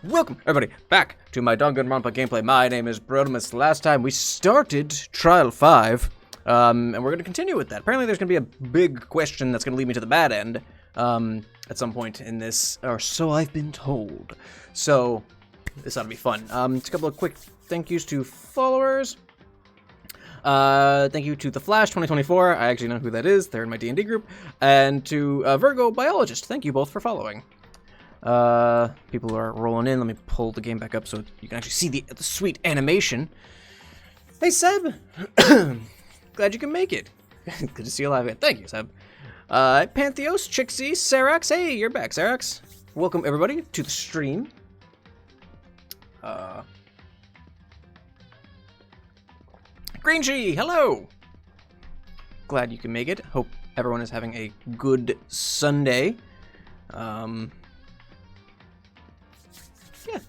Welcome, everybody, back to my Danganronpa gameplay. My name is Brodemus. Last time we started Trial 5, and we're going to continue with that. Apparently there's going to be a big question that's going to lead me to the bad end at some point in this, or so I've been told. So, this ought to be fun. Just a couple of quick thank yous to followers. Thank you to The Flash 2024. I actually know who that is. They're in my D&D group. And to Virgo Biologist. Thank you both for following. People are rolling in. Let me pull the game back up so you can actually see the sweet animation. Hey, Seb. Glad you can make it. Good to see you live again. Thank you, Seb. Pantheos, Chixie, Sarax. Hey, you're back, Sarax. Welcome, everybody, to the stream. Greenshi, hello! Glad you can make it. Hope everyone is having a good Sunday. Yeah,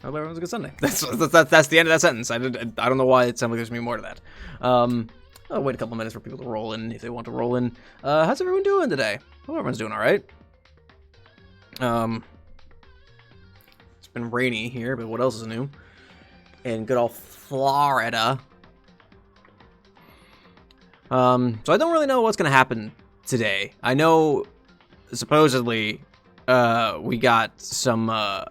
hope everyone's a good Sunday. That's the end of that sentence. I don't know why it sounds like there's gonna be more to that. I'll wait a couple minutes for people to roll in if they want to roll in. How's everyone doing today? Hope everyone's doing all right. It's been rainy here, but what else is new? In good old Florida. So I don't really know what's gonna happen today. I know supposedly we got a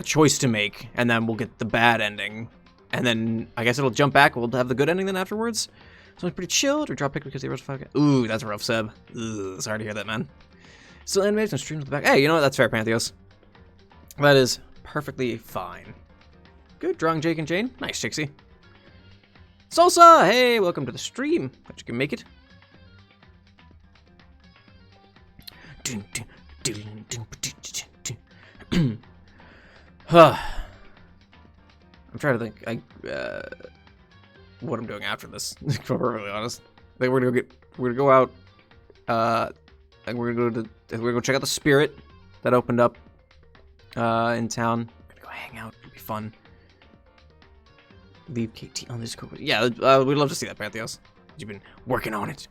choice to make, and then we'll get the bad ending, and then I guess it'll jump back. We'll have the good ending then afterwards. So it's pretty chilled. Or drop pick because they wrote 5. Ooh, that's rough, Seb. Ugh, sorry to hear that, man. Still animated and streamed with the back. Hey, you know what? That's fair, Pantheos. That is perfectly fine. Good, drawing Jake and Jane. Nice, Chixie. Salsa! Hey, welcome to the stream. Glad you can make it. I'm trying to think what I'm doing after this, to be perfectly honest. I think we're gonna go out, and we're gonna go check out the Spirit that opened up in town. We're gonna go hang out, it'll be fun. Leave KT on this code. Yeah, we'd love to see that, Pantheos. You've been working on it.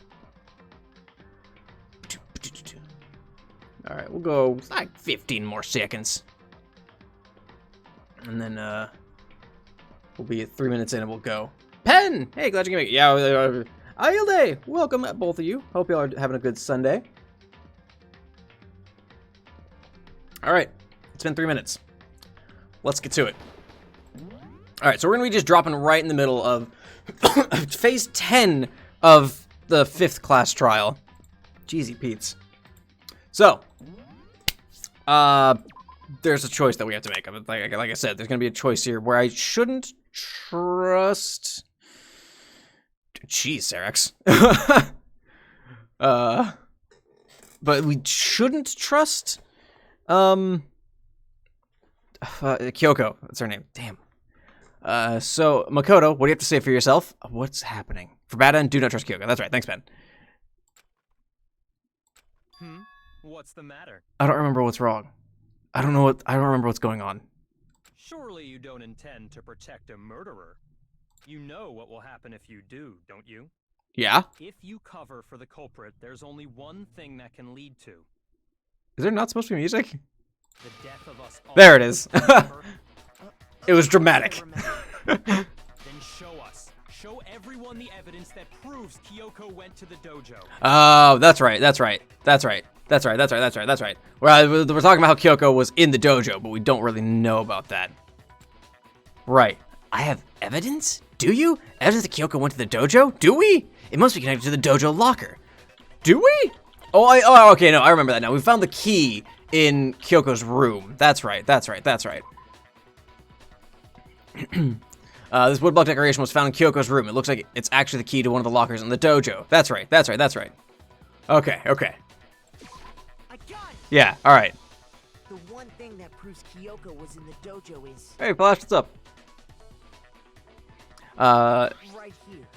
Alright, we'll go like 15 more seconds. And then, we'll be at 3 minutes in and we'll go. Pen! Hey, glad you can make it. Yeah, Ayilde! Welcome, both of you. Hope y'all are having a good Sunday. Alright, it's been 3 minutes. Let's get to it. Alright, so we're gonna be just dropping right in the middle of phase 10 of the 5th class trial. Jeezy Pete's. So, there's a choice that we have to make. Like I said, there's gonna be a choice here where I shouldn't trust. Jeez, Sarax. But we shouldn't trust. Kyoko. That's her name. Damn. So Makoto, what do you have to say for yourself? What's happening? For bad end, do not trust Kyoko. That's right. Thanks, Ben. What's the matter? I don't remember what's wrong. I don't remember what's going on. Surely you don't intend to protect a murderer. You know what will happen if you do, don't you? Yeah? If you cover for the culprit, there's only one thing that can lead to. Is there not supposed to be music? The death of us all. There it is. It was dramatic. Then show us. Show everyone the evidence that proves Kyoko went to the dojo. Oh, that's right. We're talking about how Kyoko was in the dojo, but we don't really know about that. Right. I have evidence? Do you? Evidence that Kyoko went to the dojo? Do we? It must be connected to the dojo locker. Do we? Oh, okay, no, I remember that now. We found the key in Kyoko's room. That's right. This woodblock decoration was found in Kyoko's room. It looks like it's actually the key to one of the lockers in the dojo. That's right. Okay. I got it. Yeah, alright. The one thing that proves Kyoko was in the dojo is... Hey, Flash, what's up? right here.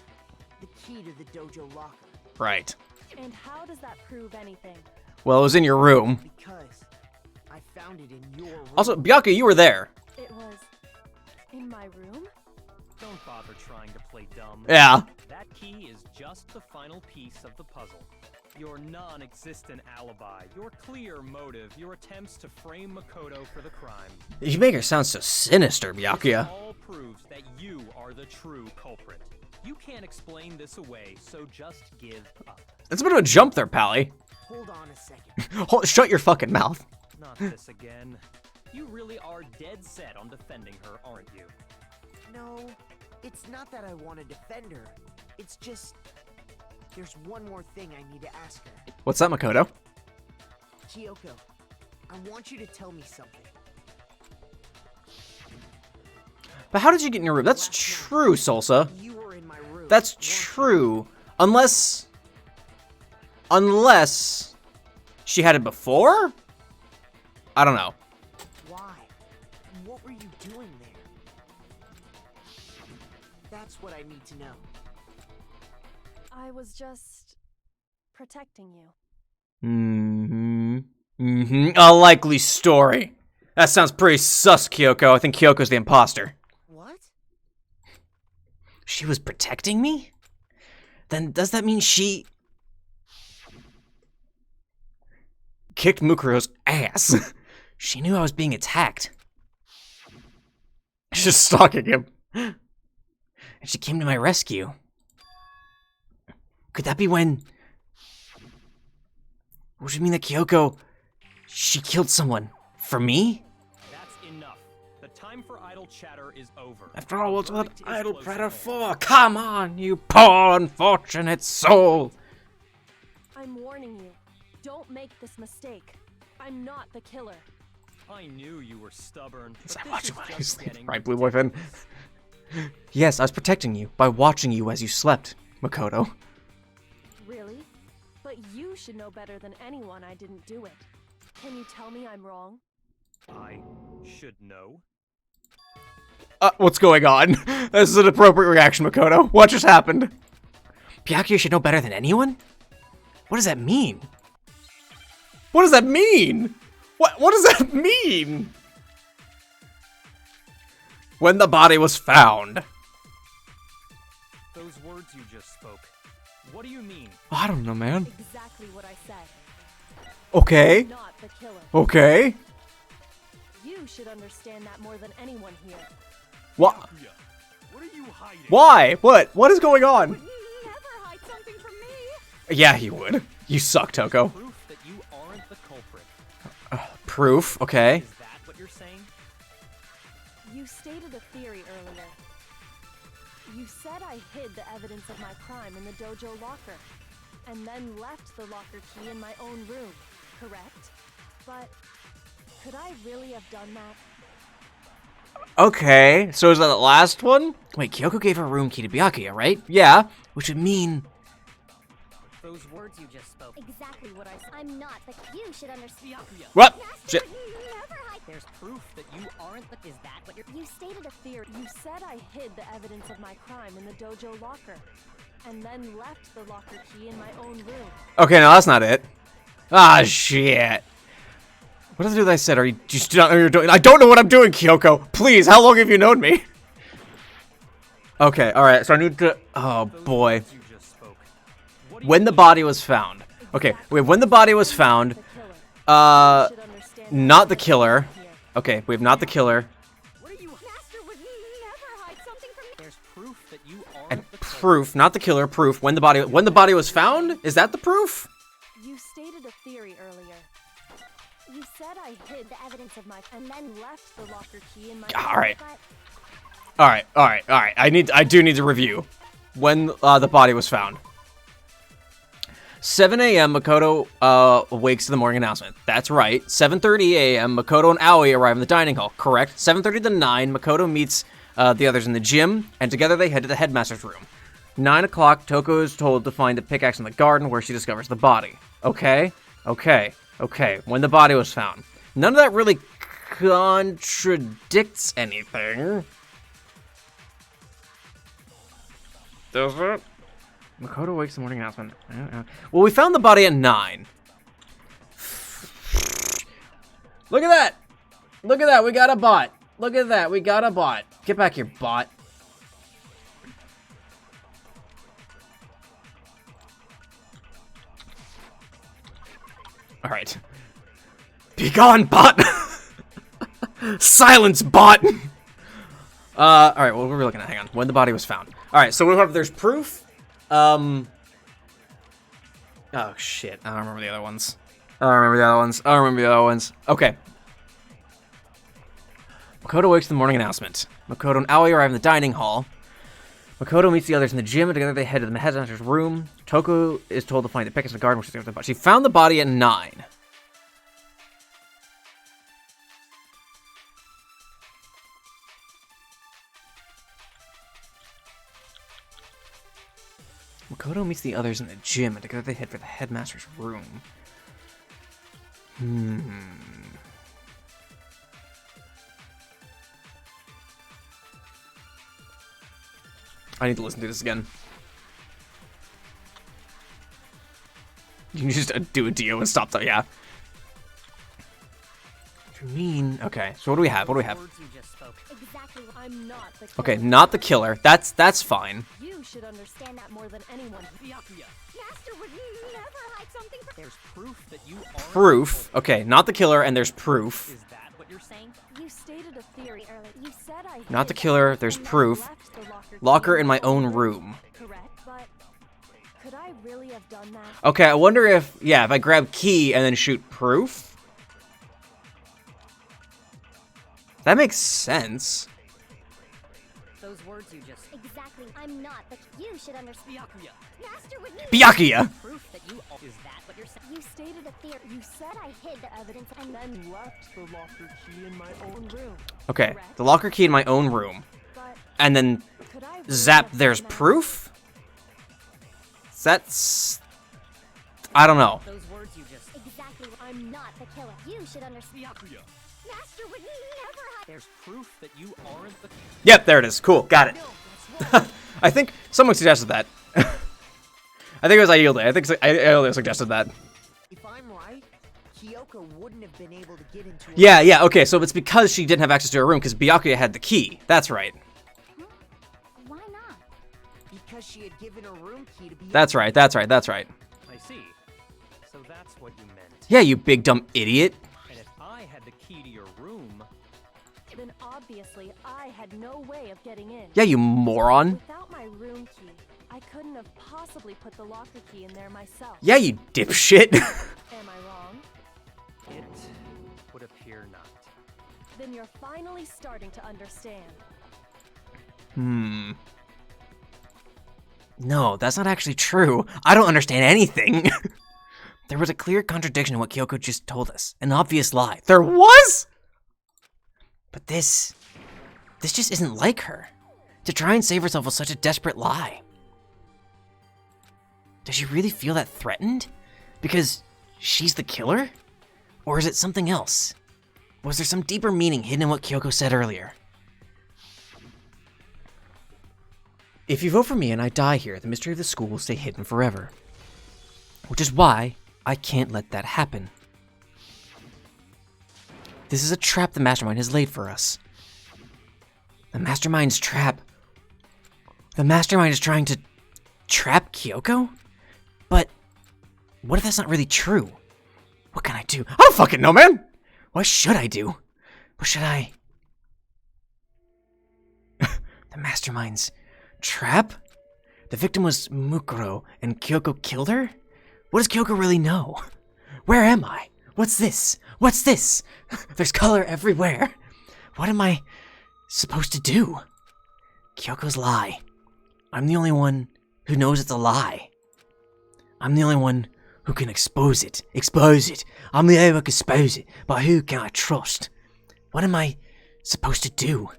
The key to the dojo locker. Right. And how does that prove anything? Well, it was in your room. Because I found it in your room. Also, Bianca, you were there. It was in my room? Don't bother trying to play dumb. Yeah. That key is just the final piece of the puzzle. Your non-existent alibi, your clear motive, your attempts to frame Makoto for the crime. You make her sound so sinister, Byakuya. All proves that you are the true culprit. You can't explain this away, so just give up. That's a bit of a jump there, Pally. Hold on a second. Shut your fucking mouth. Not this again. You really are dead set on defending her, aren't you? No, it's not that I want to defend her. It's just... There's one more thing I need to ask her. What's that, Makoto? Kyoko, I want you to tell me something. But how did you get in your room? That's true, Salsa. You were in my room. That's true. Unless she had it before? I don't know. Why? What were you doing there? That's what I need to know. I was just protecting you. A likely story. That sounds pretty sus, Kyoko. I think Kyoko's the imposter. What? She was protecting me? Then does that mean she kicked Mukuro's ass? She knew I was being attacked. She's just stalking him. And she came to my rescue. Could that be when... What do you mean that Kyoko... She killed someone? For me? That's enough. The time for idle chatter is over. After all, what's what Verdict is idle close prater at hand. for? Come on, you poor unfortunate soul! I'm warning you. Don't make this mistake. I'm not the killer. I knew you were stubborn. Yes, but I watch this you is when you just sleep, getting right, blue boyfriend? ridiculous. Yes, I was protecting you by watching you as you slept, Makoto. Really? But you should know better than anyone I didn't do it. Can you tell me I'm wrong? I should know. What's going on? This is an appropriate reaction, Makoto. What just happened? Byakuya should know better than anyone? What does that mean? What does that mean? What does that mean? When the body was found. Those words you just spoke. What do you mean? I don't know, man. Exactly what I said. Okay. I'm not the killer. Okay. You should understand that more than anyone here. What? Byakuya, what are you hiding? Why? What? What is going on? Never hide something from me. Yeah, he would. You suck, Toko. Proof that you aren't the culprit. Proof, okay. Is that what you're saying? You stated a theory earlier. You said I hid the evidence of my crime in the dojo locker, and then left the locker key in my own room, correct? But could I really have done that? Okay, so is that the last one? Wait, Kyoko gave her room key to Byakuya, right? Yeah, which would mean... Those words you just spoke. Exactly what I'm not, but you should understand. Byakuya, What? Shit. Never hide. there's proof that you aren't the... Is that what you're... You stated a theory. You said I hid the evidence of my crime in the dojo locker, and then left the locker key in my own room. Okay, no, that's not it. Ah, shit. What did I said? Are you just not? You're doing? I don't know what I'm doing, Kyoko. Please, how long have you known me? Okay, all right. So I need to. Oh boy. Words you just spoke. What do you When the body was found. Okay, wait. When the body was found. The killer. You should understand Not the that killer. here. Okay, we have not the killer. What are you... Master would never hide something from me. There's proof that you aren't And the culprit. proof, not the killer. Proof. When the body was found. Is that the proof? You stated a theory earlier. You said I hid the evidence of my and then left the locker key in my All right. but All right. I do need to review when the body was found. 7 a.m. Makoto wakes to the morning announcement. That's right. 7:30 a.m. Makoto and Aoi arrive in the dining hall. Correct. 7:30 to 9. Makoto meets the others in the gym, and together they head to the headmaster's room. 9 o'clock. Toko is told to find a pickaxe in the garden where she discovers the body. Okay. When the body was found. None of that really contradicts anything. Does it? Makoto wakes the morning announcement. Well, we found the body at 9. Look at that! Look at that, we got a bot. Look at that, we got a bot. Get back here, bot. Alright. Be gone, bot! Silence, bot! Alright, what were we looking at? Hang on. When the body was found. Alright, so we have, there's proof. Oh, shit. I don't remember the other ones. Okay. Makoto wakes to the morning announcement. Makoto and Aoi arrive in the dining hall. Makoto meets the others in the gym, and together they head to the headmaster's room. Toko is told to find the pickets in the garden, which is the body. She found the body at 9. Makoto meets the others in the gym, and together they head for the headmaster's room. I need to listen to this again. You can just do a Dio and stop that, yeah. What do you mean? Okay, so what do we have? Exactly. I'm not the killer. Okay, not the killer. That's fine. You should understand that more than anyone. Master would never hide something from. There's proof that you are. Proof. Okay, not the killer, and there's proof. Is that what you're saying? You stated a theory earlier. You said I Not the hid killer, there's and then proof. left the Locker key in my own room. Correct, but could I really have done that? Okay, I wonder if, yeah, if I grab key and then shoot proof. That makes sense. Those words you just. Exactly. I'm not, but you should understand. Master would Byakuya! proof that you are. Is that what you're saying? You stated a theory. You said I hid the evidence and then Left the locker key in my own Room. Okay, the locker key in my own room. But And then could I really zap, have there's done that? proof? That's... I don't know. those words you just. Exactly. I'm not the killer. You should understand. Master would never hide. There's proof that you aren't the. Yep, there it is. Cool, got it. I think someone suggested that. I think it was Aielde. I think Aielde suggested that. If I'm right, Kyoko wouldn't have been able to get into. Yeah, okay, so it's because she didn't have access to her room, because Byakuya had the key. That's right. Why not? Because she had given her room key to be. That's right. I see. So that's what you meant. Yeah, you big dumb idiot. And if I had the key to your room, Then obviously I had no way of getting in. Yeah, you moron. Without my room key, I couldn't have possibly put the locker key in there myself. Yeah, you dipshit. Am I wrong? it would appear not. Then you're finally starting to understand. No, that's not actually true. I don't understand anything. There was a clear contradiction in what Kyoko just told us. An obvious lie. There was? But this just isn't like her. To try and save herself with such a desperate lie. Does she really feel that threatened? Because she's the killer? Or is it something else? Was there some deeper meaning hidden in what Kyoko said earlier? If you vote for me and I die here, the mystery of the school will stay hidden forever. Which is why I can't let that happen. This is a trap the Mastermind has laid for us. The Mastermind's trap. The Mastermind is trying to trap Kyoko? But what if that's not really true? What can I do? I don't fucking know, man! What should I do? What should I... The Mastermind's trap? The victim was Mukuro, and Kyoko killed her? What does Kyoko really know? Where am I? What's this? What's this? There's color everywhere. What am I supposed to do? Kyoko's lie. I'm the only one who knows it's a lie. I'm the only one who can expose it. Expose it. I'm the only one who can expose it. But who can I trust? What am I supposed to do?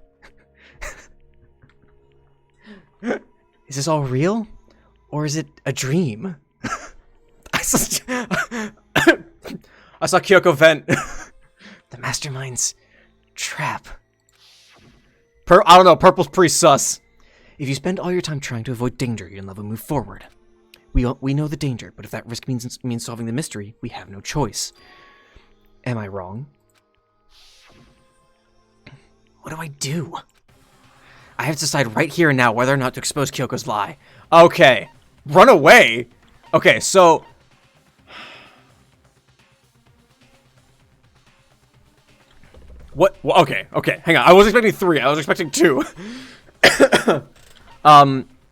Is this all real? Or is it a dream? I saw Kyoko vent. The Mastermind's trap. I don't know, purple's pretty sus. If you spend all your time trying to avoid danger, you'll never move forward. We know the danger, but if that risk means solving the mystery, we have no choice. Am I wrong? What do I do? I have to decide right here and now whether or not to expose Kyoko's lie. Okay. Run away? Okay, so... What? Well, okay, hang on. I was expecting 3. I was expecting 2.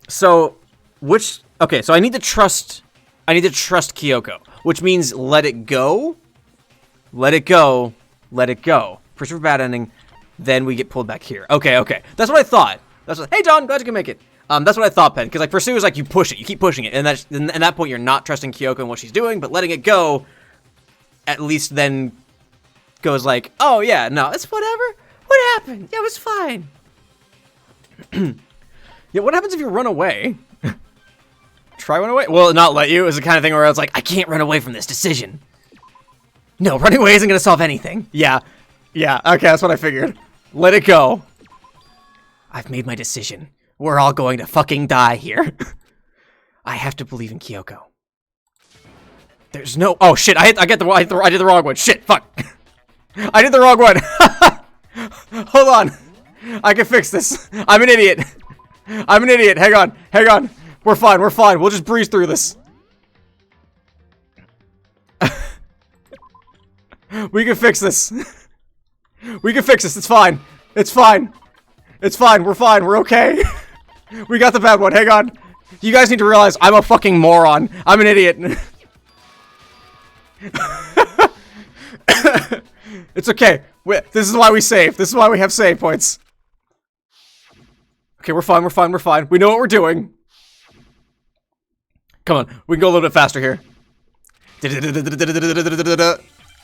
So, which... Okay, so I need to trust Kyoko, which means let it go. Let it go. Let it go. Pursue for bad ending. Then we get pulled back here. Okay. That's what I thought. Hey, John, glad you can make it. That's what I thought, Pen. Because, like, pursue is like you push it. You keep pushing it. And at that point, you're not trusting Kyoko and what she's doing. But letting it go, at least then goes like, oh, yeah, no, it's whatever. What happened? Yeah, it was fine. Yeah, what happens if you run away? Try run away? Will it not let you? It's the kind of thing where it's like, I can't run away from this decision. No, running away isn't going to solve anything. Yeah, okay, that's what I figured. Let it go. I've made my decision. We're all going to fucking die here. I have to believe in Kyoko. There's no... Oh, shit, I did the wrong one. Shit, fuck. I did the wrong one. Hold on. I can fix this. I'm an idiot. Hang on. We're fine. We'll just breeze through this. We can fix this. It's fine. We're fine. We're okay. We got the bad one. Hang on. You guys need to realize I'm a fucking moron. I'm an idiot. It's okay. This is why we save. This is why we have save points. Okay, we're fine. We know what we're doing. Come on. We can go a little bit faster here.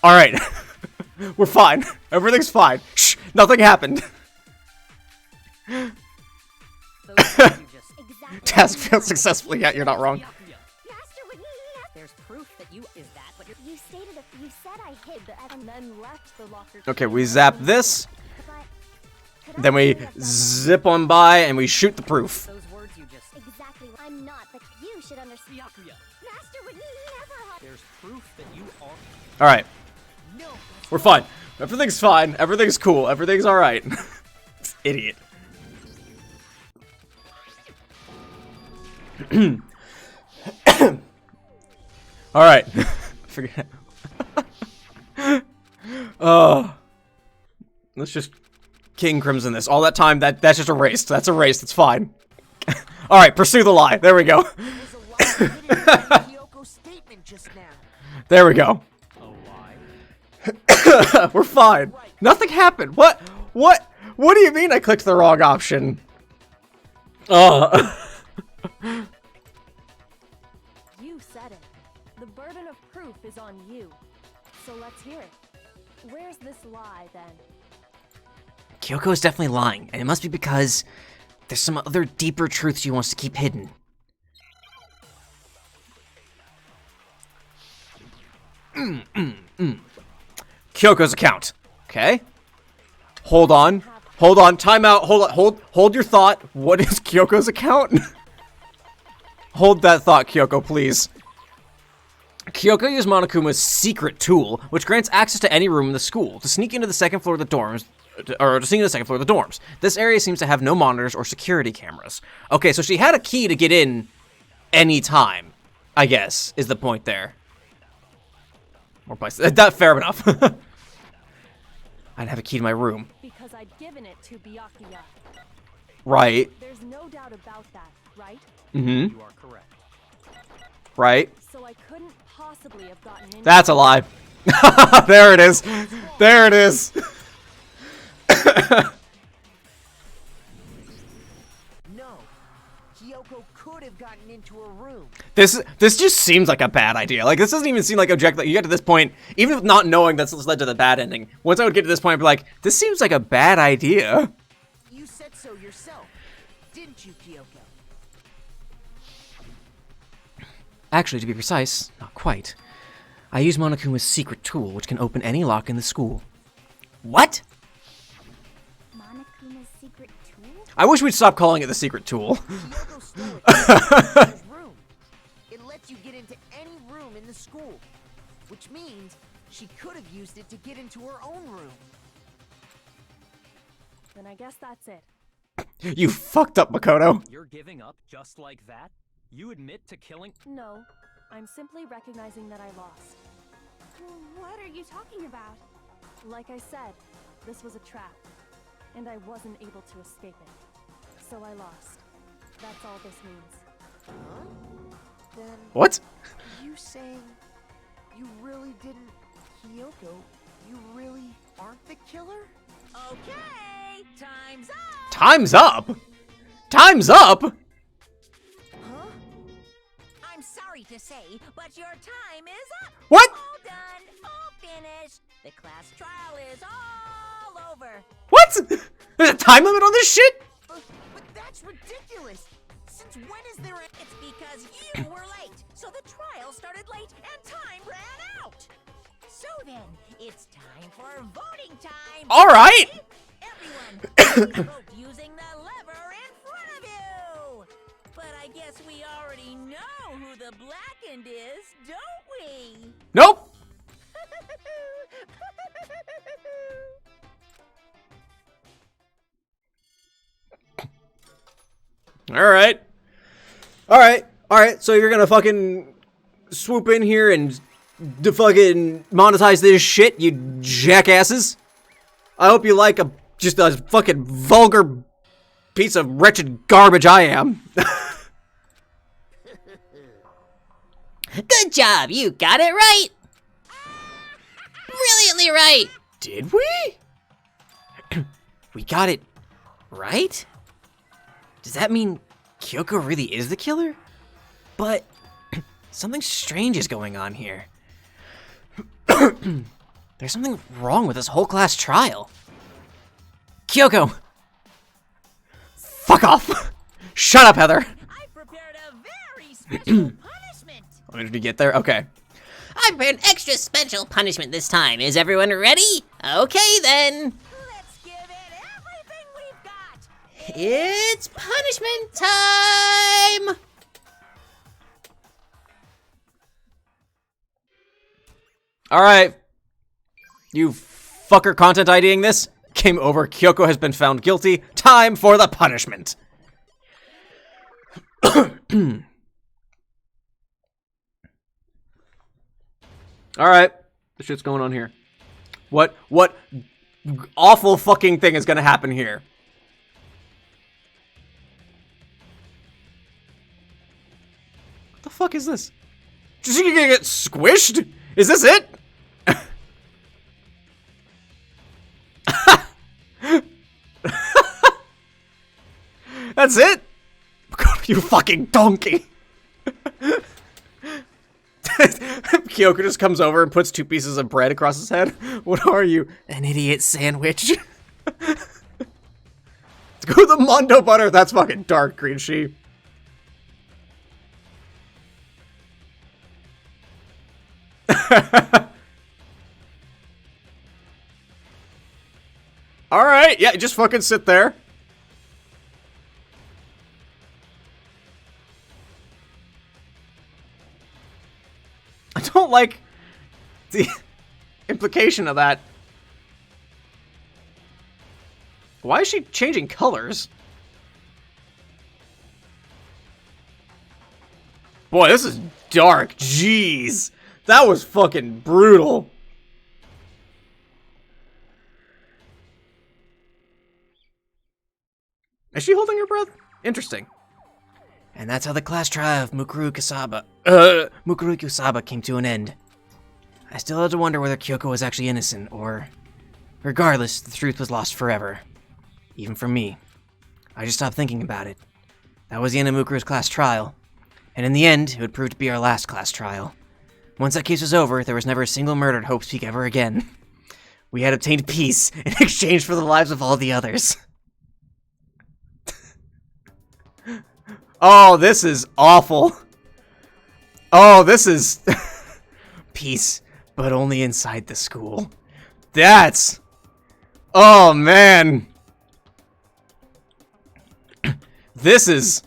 Alright. We're fine. Everything's fine. Shh. Nothing happened. Task failed successfully. Yeah, you're not wrong. There's proof that you is that what You said I hid the and then left the locker. Okay, we zap this. Then we zip on by and we shoot the proof. those words you just Exactly. I'm not, but you should understand. Master would never. There's proof that you are. Alright. We're fine. Everything's fine. Everything's cool. Everything's alright. Idiot. Alright. Forget it. Let's just King Crimson this. All that time, that's just erased. That's erased. It's fine. Alright, pursue the lie. There we go. There we go. We're fine. Nothing happened. What do you mean I clicked the wrong option? You said it. The burden of proof is on you. So let's hear it. Where's this lie, then? Kyoko is definitely lying, and it must be because there's some other deeper truth she wants to keep hidden. Kyoko's account. Okay. Hold on. Time out. Hold your thought. What is Kyoko's account? Hold that thought, Kyoko, please. Kyoko used Monokuma's secret tool, which grants access to any room in the school, to sneak into the second floor of the dorms, This area seems to have no monitors or security cameras. Okay, so she had a key to get in anytime, I guess, is the point there. More places. That fair enough. I'd have a key to my room. Because I'd given it to Byakuya. Right. There's no doubt about that, right? Mm-hmm. You are correct. Right. So I couldn't possibly have gotten in. That's a lie. There it is. There it is. No. Kyoko could have gotten into her room. This just seems like a bad idea. Like, this doesn't even seem like objective. You get to this point, even with not knowing that's what's led to the bad ending. Once I would get to this point, I'd be like, this seems like a bad idea. You said so yourself, didn't you, Kyoko? Actually, to be precise, not quite. I use Monokuma's secret tool, which can open any lock in the school. What? Monokuma's secret tool? I wish we'd stop calling it the secret tool. Kyoko stole it from his room. It lets you get into any room in the school, which means she could have used it to get into her own room. Then I guess that's it. You fucked up, Makoto. You're giving up just like that? You admit to killing? No, I'm simply recognizing that I lost. What are you talking about? Like I said, This was a trap, and I wasn't able to escape it. So I lost. That's all this means. Huh? Then What? you saying you really didn't, Kyoko? You really aren't the killer? Okay, time's up. Time's up? Time's up? Huh? I'm sorry to say, but your time is up. What? All done, all finished. The class trial is all over. What? There's a time limit on this shit? But that's ridiculous. Since when is there a... It's because you were late, so the trial started late and time ran out. So then, it's time for voting time. All right. Everyone, vote using the lever in front of you. But I guess we already know who the blackened is, don't we? Nope. All right. So you're gonna fucking swoop in here and fucking monetize this shit, you jackasses. I hope you like just a fucking vulgar piece of wretched garbage I am. Good job, you got it right. Brilliantly right. Did we? We got it right? Does that mean Kyoko really is the killer? But something strange is going on here. There's something wrong with this whole class trial. Kyoko! Fuck off! Shut up, Heather! I prepared a very special punishment. When did we get there? Okay. I prepared an extra special punishment this time. Is everyone ready? Okay then. Let's give it everything we've got. It's punishment time! Alright. You fucker content IDing this? Game over. Kyoko has been found guilty. Time for the punishment. Alright. The shit's going on here. What awful fucking thing is gonna happen here? What the fuck is this? Is he gonna get squished? Is this it? That's it? God, you fucking donkey. Kyoko just comes over and puts 2 pieces of bread across his head. What are you? An idiot sandwich? Let's go with the Mondo butter. That's fucking dark, Green Sheep. Alright, yeah, just fucking sit there. I don't like the implication of that. Why is she changing colors? Boy, this is dark. Jeez. That was fucking brutal. Is she holding her breath? Interesting. And that's how the class trial of Mukuru Kusaba came to an end. I still had to wonder whether Kyoko was actually innocent, or... Regardless, the truth was lost forever. Even from me. I just stopped thinking about it. That was the end of Mukuru's class trial. And in the end, it would prove to be our last class trial. Once that case was over, there was never a single murdered Hope Peak ever again. We had obtained peace in exchange for the lives of all the others. Oh, this is awful. Oh, this is... peace, but only inside the school. That's... Oh, man. This is...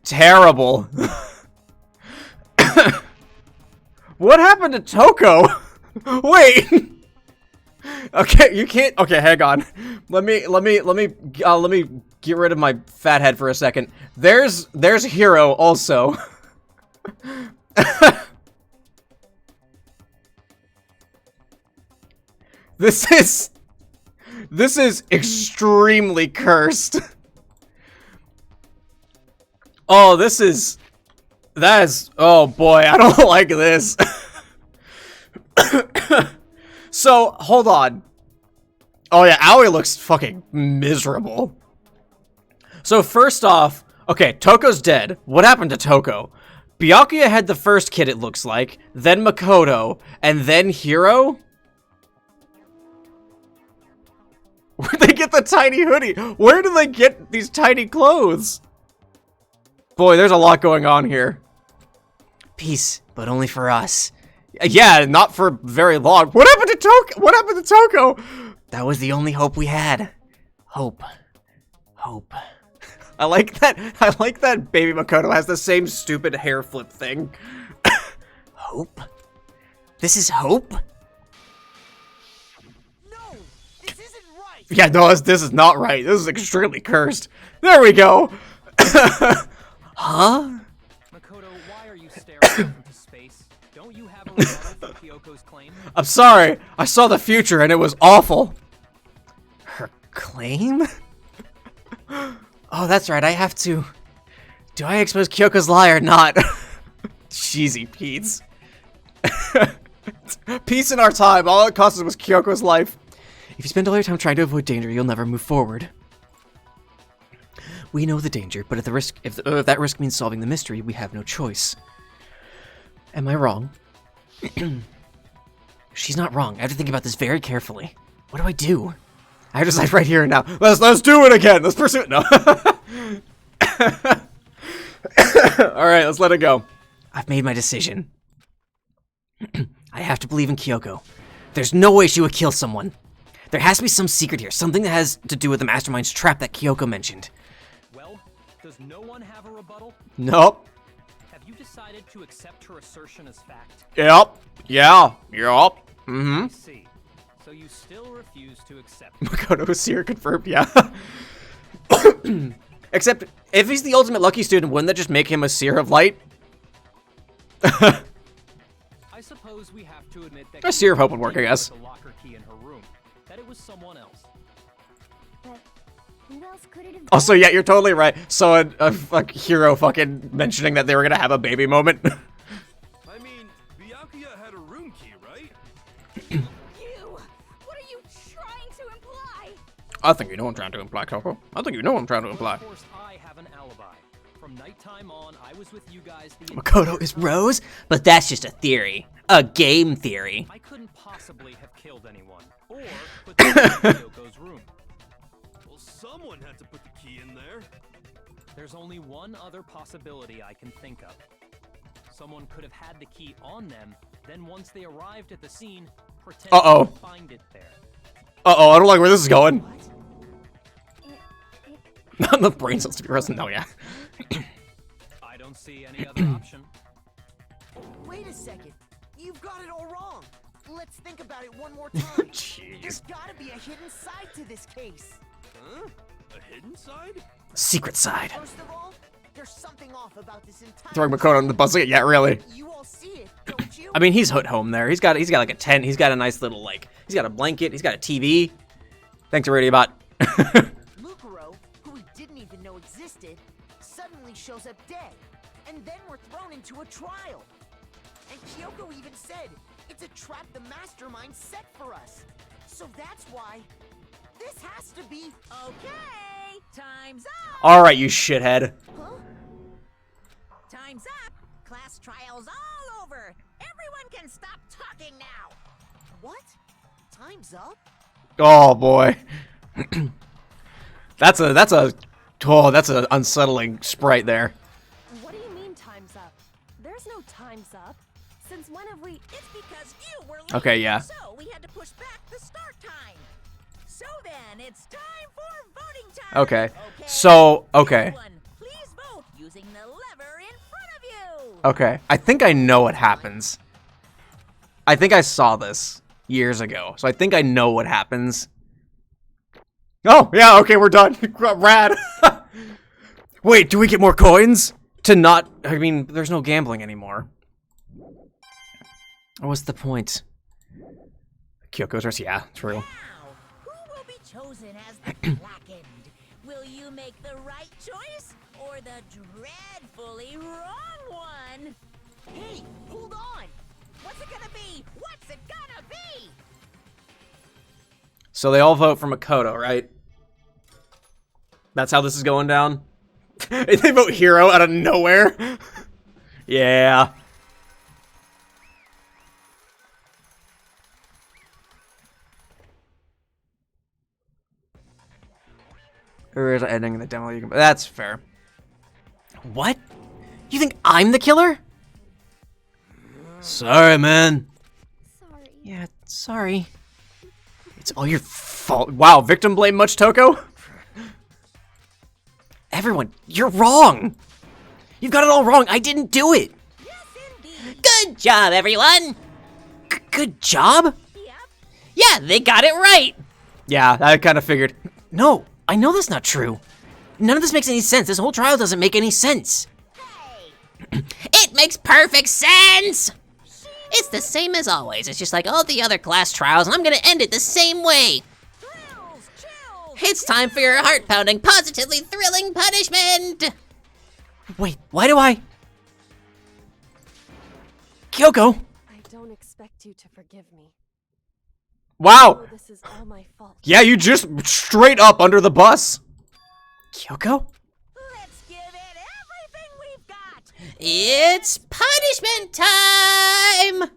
terrible. What happened to Toko? Wait. Okay, you can't. Okay, hang on. Let me get rid of my fat head for a second. There's Hero also. This is This is extremely cursed. Oh, that is, oh boy, I don't like this. So, hold on. Oh yeah, Aoi looks fucking miserable. So first off, okay, Toko's dead. What happened to Toko? Byakuya had the first kid, it looks like, then Makoto, and then Hiro? Where'd they get the tiny hoodie? Where do they get these tiny clothes? Boy, there's a lot going on here. Peace, but only for us. Yeah, not for very long. What happened to Toko? What happened to Toko? That was the only hope we had. Hope. Hope. I like that baby Makoto has the same stupid hair flip thing. Hope? This is hope? No, this isn't right. Yeah, no, this is not right. This is extremely cursed. There we go. Huh? Makoto, why are you staring off into space? Don't you have a rebuttal for Kyoko's claim? I'm sorry. I saw the future and it was awful. Her claim? Oh, that's right. I have to... Do I expose Kyoko's lie or not? Cheesy Pete's. Peace in our time. All it cost us was Kyoko's life. If you spend all your time trying to avoid danger, you'll never move forward. We know the danger, but if that risk means solving the mystery, we have no choice. Am I wrong? She's not wrong. I have to think about this very carefully. What do I do? I have to decide right here and now. Let's do it again. Let's pursue it. No. All right, let's let it go. I've made my decision. I have to believe in Kyoko. There's no way she would kill someone. There has to be some secret here, something that has to do with the mastermind's trap that Kyoko mentioned. Well, does no one have a rebuttal? Nope. Have you decided to accept her assertion as fact? Yep. Yeah. Yep. I see. So you still refuse to accept it. Makoto Seer confirmed, yeah. Except, if he's the ultimate lucky student, wouldn't that just make him a Seer of Light? I suppose we have to admit that A Seer of Hope would work, I guess. the locker key in her room, that it was someone else. But who else could it have been? Also, yeah, you're totally right. So a hero fucking mentioning that they were gonna have a baby moment. I mean, Byakuya had a room key, right? You! What are you trying to imply? I think you know what I'm trying to imply, Kyoko. I think you know what I'm trying to But imply. of course, I have an alibi. From nighttime on, I was with you guys the Makoto is Rose? But that's just a theory. A game theory. I couldn't possibly have killed anyone, or put the key in Kyoko's room. Well, someone had to put the key in there. There's only one other possibility I can think of. Someone could have had the key on them, then once they arrived at the scene, pretend Uh-oh. to find it there. Uh-oh, I don't like where this is going. The brain cells to be present. No, yeah. I don't see any other option. Wait a second. You've got it all wrong. Let's think about it one more time. Jeez. There's gotta be a hidden side to this case. Huh? A hidden side? Secret side. First of all, there's something off about this entire Throwing Makoto on the bus. Yeah, really. You all see it, don't you? I mean, he's at home there. He's got like a tent. He's got a nice little he's got a blanket. He's got a TV. Thanks, RadioBot. Mukuro, who we didn't even know existed, suddenly shows up dead, and then we're thrown into a trial. And Kyoko even said it's a trap the mastermind set for us. So that's why this has to be. Okay, time's up! All right, you shithead. Time's up! Class trial's all over! Everyone can stop talking now! What? Time's up? Oh boy. that's an unsettling sprite there. What do you mean time's up? There's no time's up. Since when have we... It's because you were late. Okay, yeah. So we had to push back the start time. So then, it's time for voting time. Okay. So, okay. Everyone, please vote using the lever in front of you. Okay. I think I know what happens. I think I saw this years ago. So I think I know what happens. Oh, yeah, okay, we're done. Rad. Wait, do we get more coins? To not... I mean, there's no gambling anymore. What's the point? Kyoko's rest? Yeah, true. Now, who will be chosen blackened. Will you make the right choice or the dreadfully wrong one? Hey, hold on! What's it gonna be? What's it gonna be? So they all vote for Makoto, right? That's how this is going down? They vote hero out of nowhere? Yeah. There is an ending in the demo. You can. That's fair. What? You think I'm the killer? Sorry, man. Sorry. Yeah, sorry. It's all your fault. Wow, victim blame much, Toko? Everyone, you're wrong. You've got it all wrong. I didn't do it. Yes, indeed. Good job, everyone. Good job? Yep. Yeah, they got it right. Yeah, I kind of figured. No, I know that's not true. None of this makes any sense. This whole trial doesn't make any sense. Hey, It makes perfect sense. It's the same as always. It's just like all the other class trials, and I'm gonna end it the same way. thrills, chills. It's time for your heart-pounding, positively thrilling punishment. Wait, why do I? Kyoko! I don't expect you to forgive me. Wow! Oh, this is all my fault. Yeah, you just straight up under the bus. Kyoko? Let's give it everything we've got. It's punishment time.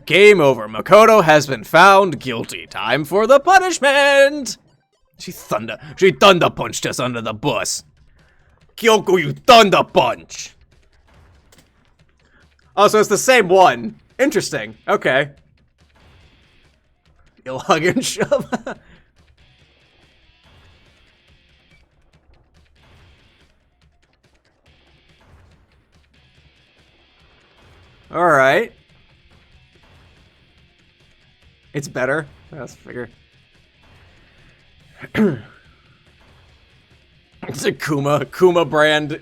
Game over. Makoto has been found guilty. Time for the punishment. She thunder punched us under the bus. Kyoko, you thunder punch. Oh, so it's the same one. Interesting. Okay. You'll hug and shove. All right. It's better. Let's figure. It's a Kuma brand.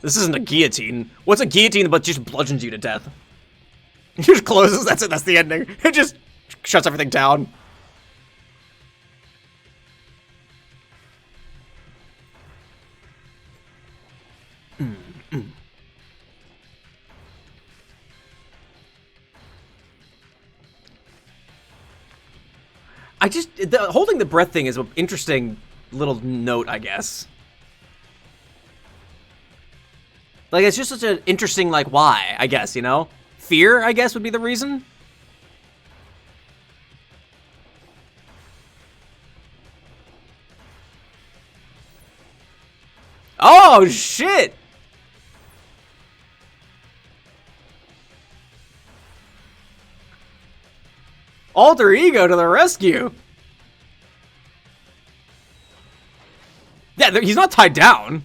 This isn't a guillotine. What's a guillotine but just bludgeons you to death? It just closes. That's it. That's the ending. It just shuts everything down. Holding the breath thing is an interesting little note, I guess. Like, it's just such an interesting, like, why, I guess, you know? Fear, I guess, would be the reason. Oh, shit! Alter ego to the rescue! Yeah, he's not tied down.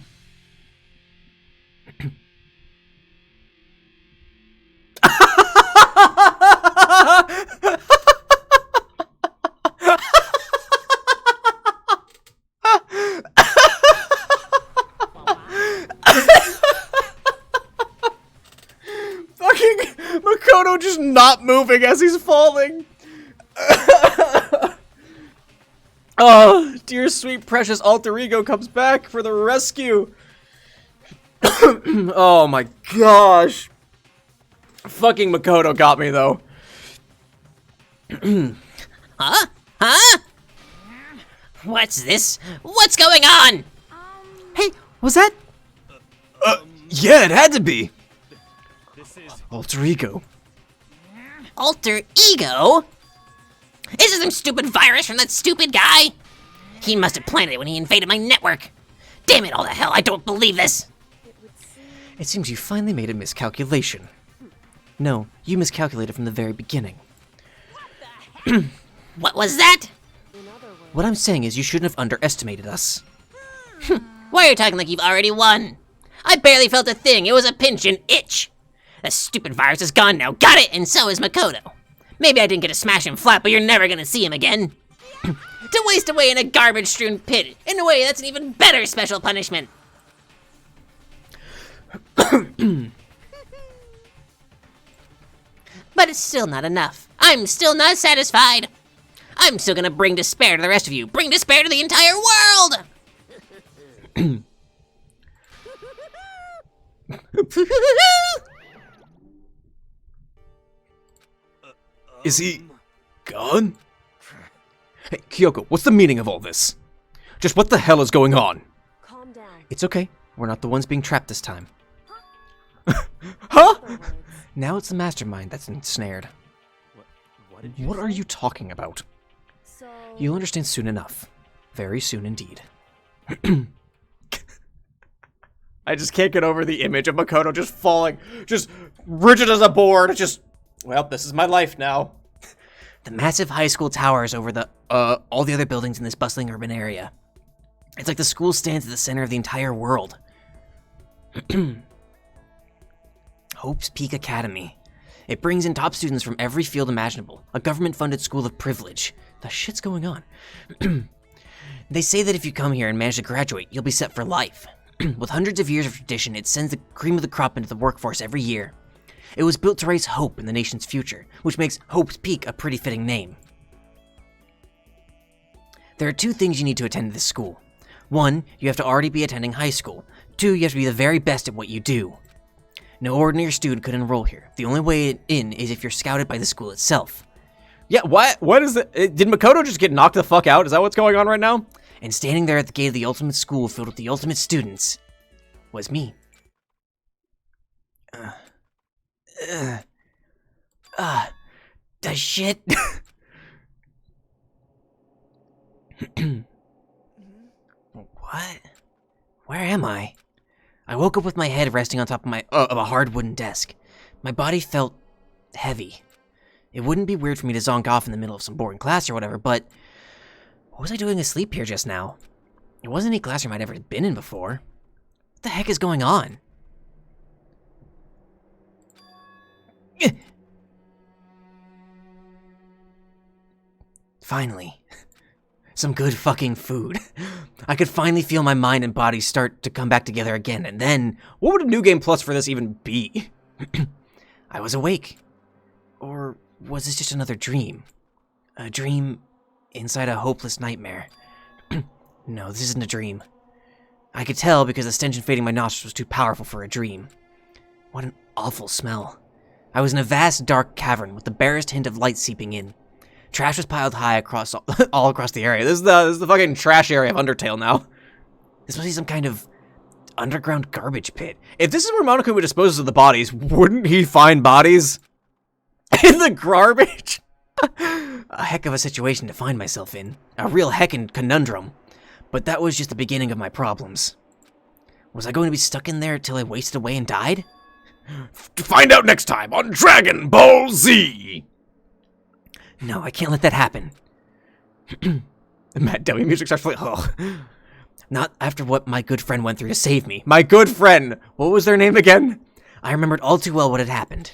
Fucking Makoto just not moving as he's falling. Oh, dear sweet precious alter ego comes back for the rescue. Oh my gosh. Fucking Makoto got me though. Huh? Huh? What's this? What's going on? Hey, was that? Yeah, it had to be. This is Alter ego. Alter ego? Is this some stupid virus from that stupid guy? He must have planted it when he invaded my network. Damn it all to hell, I don't believe this. It seems you finally made a miscalculation. No, you miscalculated from the very beginning. What was that? What I'm saying is you shouldn't have underestimated us. Why are you talking like you've already won? I barely felt a thing. It was a pinch and itch. That stupid virus is gone now. Got it, and so is Makoto. Maybe I didn't get to smash him flat, but you're never gonna see him again. To waste away in a garbage-strewn pit. In a way, that's an even better special punishment. But it's still not enough. I'm still not satisfied. I'm still gonna bring despair to the rest of you. Bring despair to the entire world! Is he gone? Hey, Kyoko, what's the meaning of all this? Just what the hell is going on? Calm down. It's okay. We're not the ones being trapped this time. Huh? Other words. Now it's the mastermind that's ensnared. What are you talking about? So, You'll understand soon enough. Very soon indeed. I just can't get over the image of Makoto just falling, just rigid as a board, just, well, this is my life now. The massive high school towers over the, all the other buildings in this bustling urban area. It's like the school stands at the center of the entire world. Hope's Peak Academy. It brings in top students from every field imaginable. A government-funded school of privilege. The shit's going on. They say that if you come here and manage to graduate, you'll be set for life. With hundreds of years of tradition, it sends the cream of the crop into the workforce every year. It was built to raise hope in the nation's future, which makes Hope's Peak a pretty fitting name. There are 2 things you need to attend to this school. 1, you have to already be attending high school. 2, you have to be the very best at what you do. No ordinary student could enroll here. The only way in is if you're scouted by the school itself. Yeah, what is it? Did Makoto just get knocked the fuck out? Is that what's going on right now? And standing there at the gate of the ultimate school filled with the ultimate students was me. The shit. What? Where am I? I woke up with my head resting on top of of a hard wooden desk. My body felt heavy. It wouldn't be weird for me to zonk off in the middle of some boring class or whatever, but what was I doing asleep here just now? It wasn't any classroom I'd ever been in before. What the heck is going on? Finally. Some good fucking food. I could finally feel my mind and body start to come back together again, and then, What would a New Game Plus for this even be? I was awake. Or was this just another dream? A dream inside a hopeless nightmare? No, this isn't a dream. I could tell because the stench invading my nostrils was too powerful for a dream. What an awful smell. I was in a vast, dark cavern with the barest hint of light seeping in. Trash was piled high across All across the area. This is the fucking trash area of Undertale now. This must be some kind of underground garbage pit. If this is where Monokuma disposes of the bodies, wouldn't he find bodies? In the garbage? A heck of a situation to find myself in. A real heckin' conundrum. But that was just the beginning of my problems. Was I going to be stuck in there till I wasted away and died? Find out next time on Dragon Ball Z! No, I can't let that happen. The Mad Dummy music starts playing. Oh. Not after what my good friend went through to save me. My good friend! What was their name again? I remembered all too well what had happened.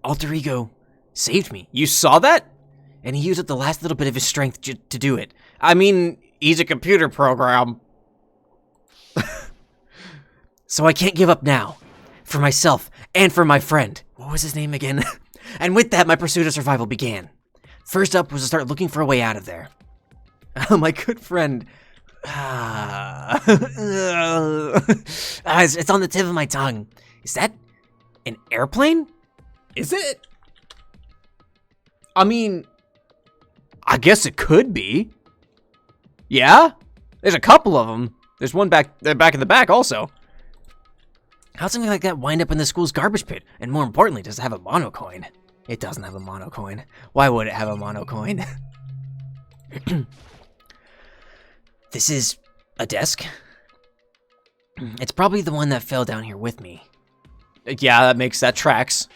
Alter Ego saved me, You saw that? and he used up the last little bit of his strength to do it. I mean, he's a computer program. So I can't give up now. For myself, and for my friend. What was his name again? And with that, my pursuit of survival began. First up was to start looking for a way out of there. My good friend. It's on the tip of my tongue. Is that an airplane? Is it? I mean, I guess it could be. Yeah? There's a couple of them. There's one back in the back also. How'd something like that wind up in the school's garbage pit? And more importantly, does it have a monocoin? It doesn't have a monocoin. Why would it have a monocoin? This is a desk. It's probably the one that fell down here with me. Yeah, that tracks.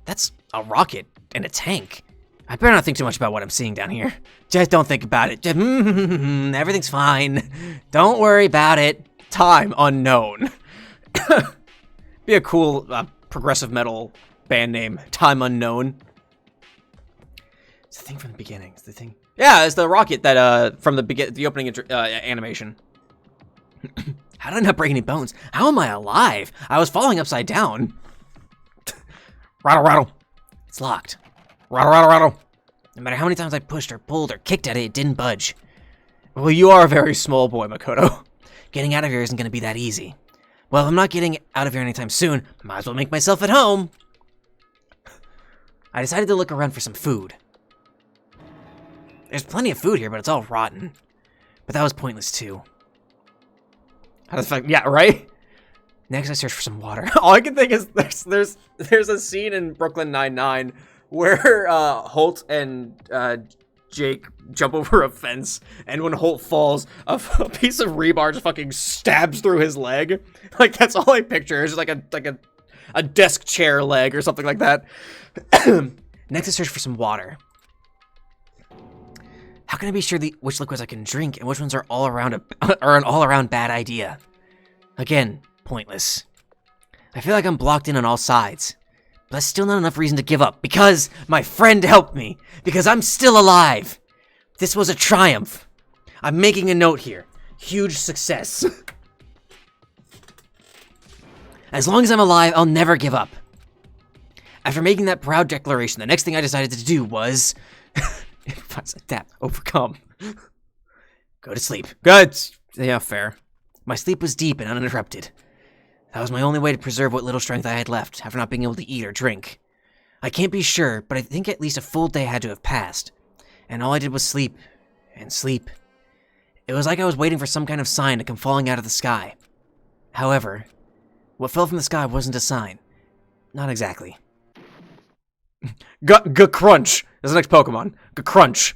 That's a rocket and a tank. I better not think too much about what I'm seeing down here. Just don't think about it. Just, everything's fine. Don't worry about it. Time unknown. Be a cool progressive metal band name. Time Unknown. It's the thing from the beginning. It's the thing. Yeah, it's the rocket that from the opening animation. How did I not break any bones? How am I alive? I was falling upside down. Rattle, rattle. It's locked. Rattle, rattle, rattle. No matter how many times I pushed or pulled or kicked at it, it didn't budge. Well, you are a very small boy, Makoto. Getting out of here isn't going to be that easy. Well, if I'm not getting out of here anytime soon, might as well make myself at home. I decided to look around for some food. There's plenty of food here, but it's all rotten. But that was pointless too. How the fuck? Yeah, right? Next, I searched for some water. All I can think is there's a scene in Brooklyn Nine-Nine where Holt and Jake jump over a fence, and when Holt falls, a piece of rebar just fucking stabs through his leg. Like, that's all I picture. It's just like a desk chair leg or something like that. Next, I searched for some water. How can I be sure which liquids I can drink and which ones are an all-around bad idea? Again, pointless. I feel like I'm blocked in on all sides. But that's still not enough reason to give up, because my friend helped me, because I'm still alive. This was a triumph. I'm making a note here. Huge success. As long as I'm alive, I'll never give up. After making that proud declaration, the next thing I decided to do was... adapt, overcome. Go to sleep. Good. Yeah, fair. My sleep was deep and uninterrupted. That was my only way to preserve what little strength I had left, after not being able to eat or drink. I can't be sure, but I think at least a full day had to have passed. And all I did was sleep, and sleep. It was like I was waiting for some kind of sign to come falling out of the sky. However, what fell from the sky wasn't a sign. Not exactly. G-Crunch. That's the next Pokemon. G-Crunch.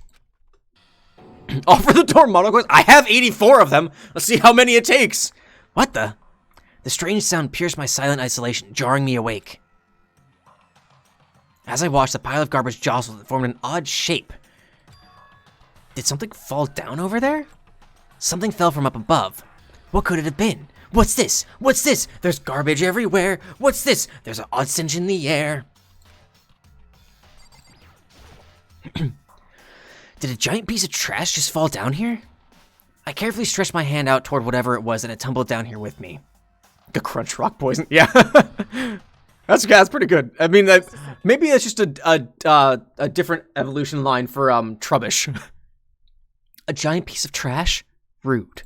Offer the door monoquest. I have 84 of them. Let's see how many it takes. What the? The strange sound pierced my silent isolation, jarring me awake. As I watched, the pile of garbage jostled and formed an odd shape. Did something fall down over there? Something fell from up above. What could it have been? What's this? What's this? There's garbage everywhere. What's this? There's an odd stench in the air. Did a giant piece of trash just fall down here? I carefully stretched my hand out toward whatever it was and it tumbled down here with me. The crunch rock poison. Yeah. That's pretty good. I mean, maybe that's just a different evolution line for Trubbish. A giant piece of trash? Rude.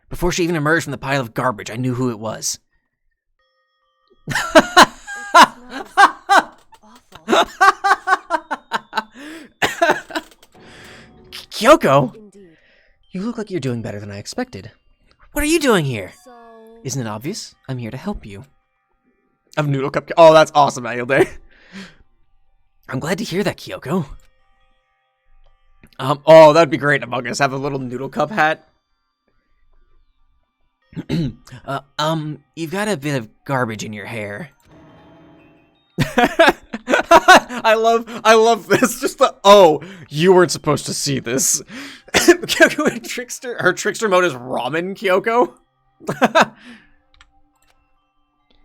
Before she even emerged from the pile of garbage, I knew who it was. Kyoko? Indeed. You look like you're doing better than I expected. What are you doing here? So... Isn't it obvious? I'm here to help you. Of Noodle Cup. Oh, that's awesome, Annual Day. I'm glad to hear that, Kyoko. Oh, that'd be great Among Us. Have a little Noodle Cup hat. You've got a bit of garbage in your hair. I love this. Just you weren't supposed to see this. Kyoko and Trickster, her Trickster mode is ramen, Kyoko.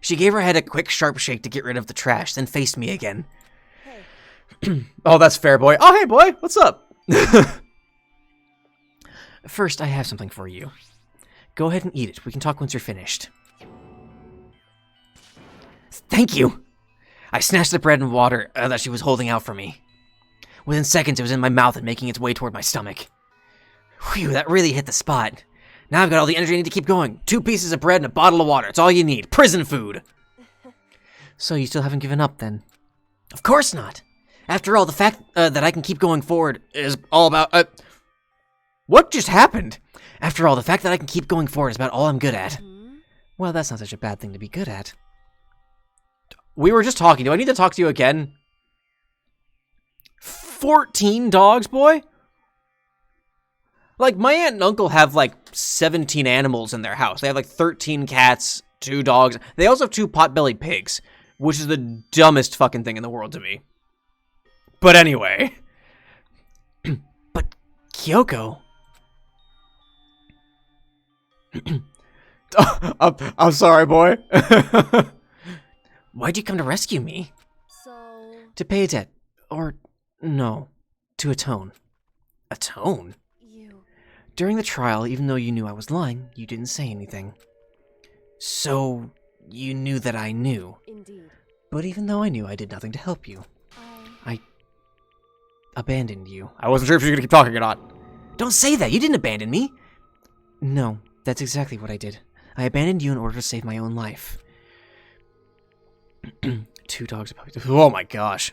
She gave her head a quick, sharp shake to get rid of the trash, then faced me again. Hey. Oh, that's fair, boy. Oh, hey, boy. What's up? First, I have something for you. Go ahead and eat it. We can talk once you're finished. Thank you. I snatched the bread and water that she was holding out for me. Within seconds, it was in my mouth and making its way toward my stomach. Whew, that really hit the spot. Now I've got all the energy I need to keep going. 2 pieces of bread and a bottle of water. It's all you need. Prison food. So you still haven't given up, then? Of course not. After all, the fact that I can keep going forward is all about... What just happened? After all, the fact that I can keep going forward is about all I'm good at. Well, that's not such a bad thing to be good at. We were just talking. Do I need to talk to you again? 14 dogs, boy? Like, my aunt and uncle have, like, 17 animals in their house. They have, like, 13 cats, 2 dogs. They also have 2 pot-bellied pigs, which is the dumbest fucking thing in the world to me. But anyway. But, Kyoko... I'm sorry, boy. Why'd you come to rescue me? So... To pay a debt. Or, no, to atone. Atone? You... During the trial, even though you knew I was lying, you didn't say anything. So, you knew that I knew. Indeed. But even though I knew I did nothing to help you, I abandoned you. I wasn't sure if you were gonna keep talking or not. Don't say that! You didn't abandon me! No, that's exactly what I did. I abandoned you in order to save my own life. 2 dogs, a puppy. Oh my gosh.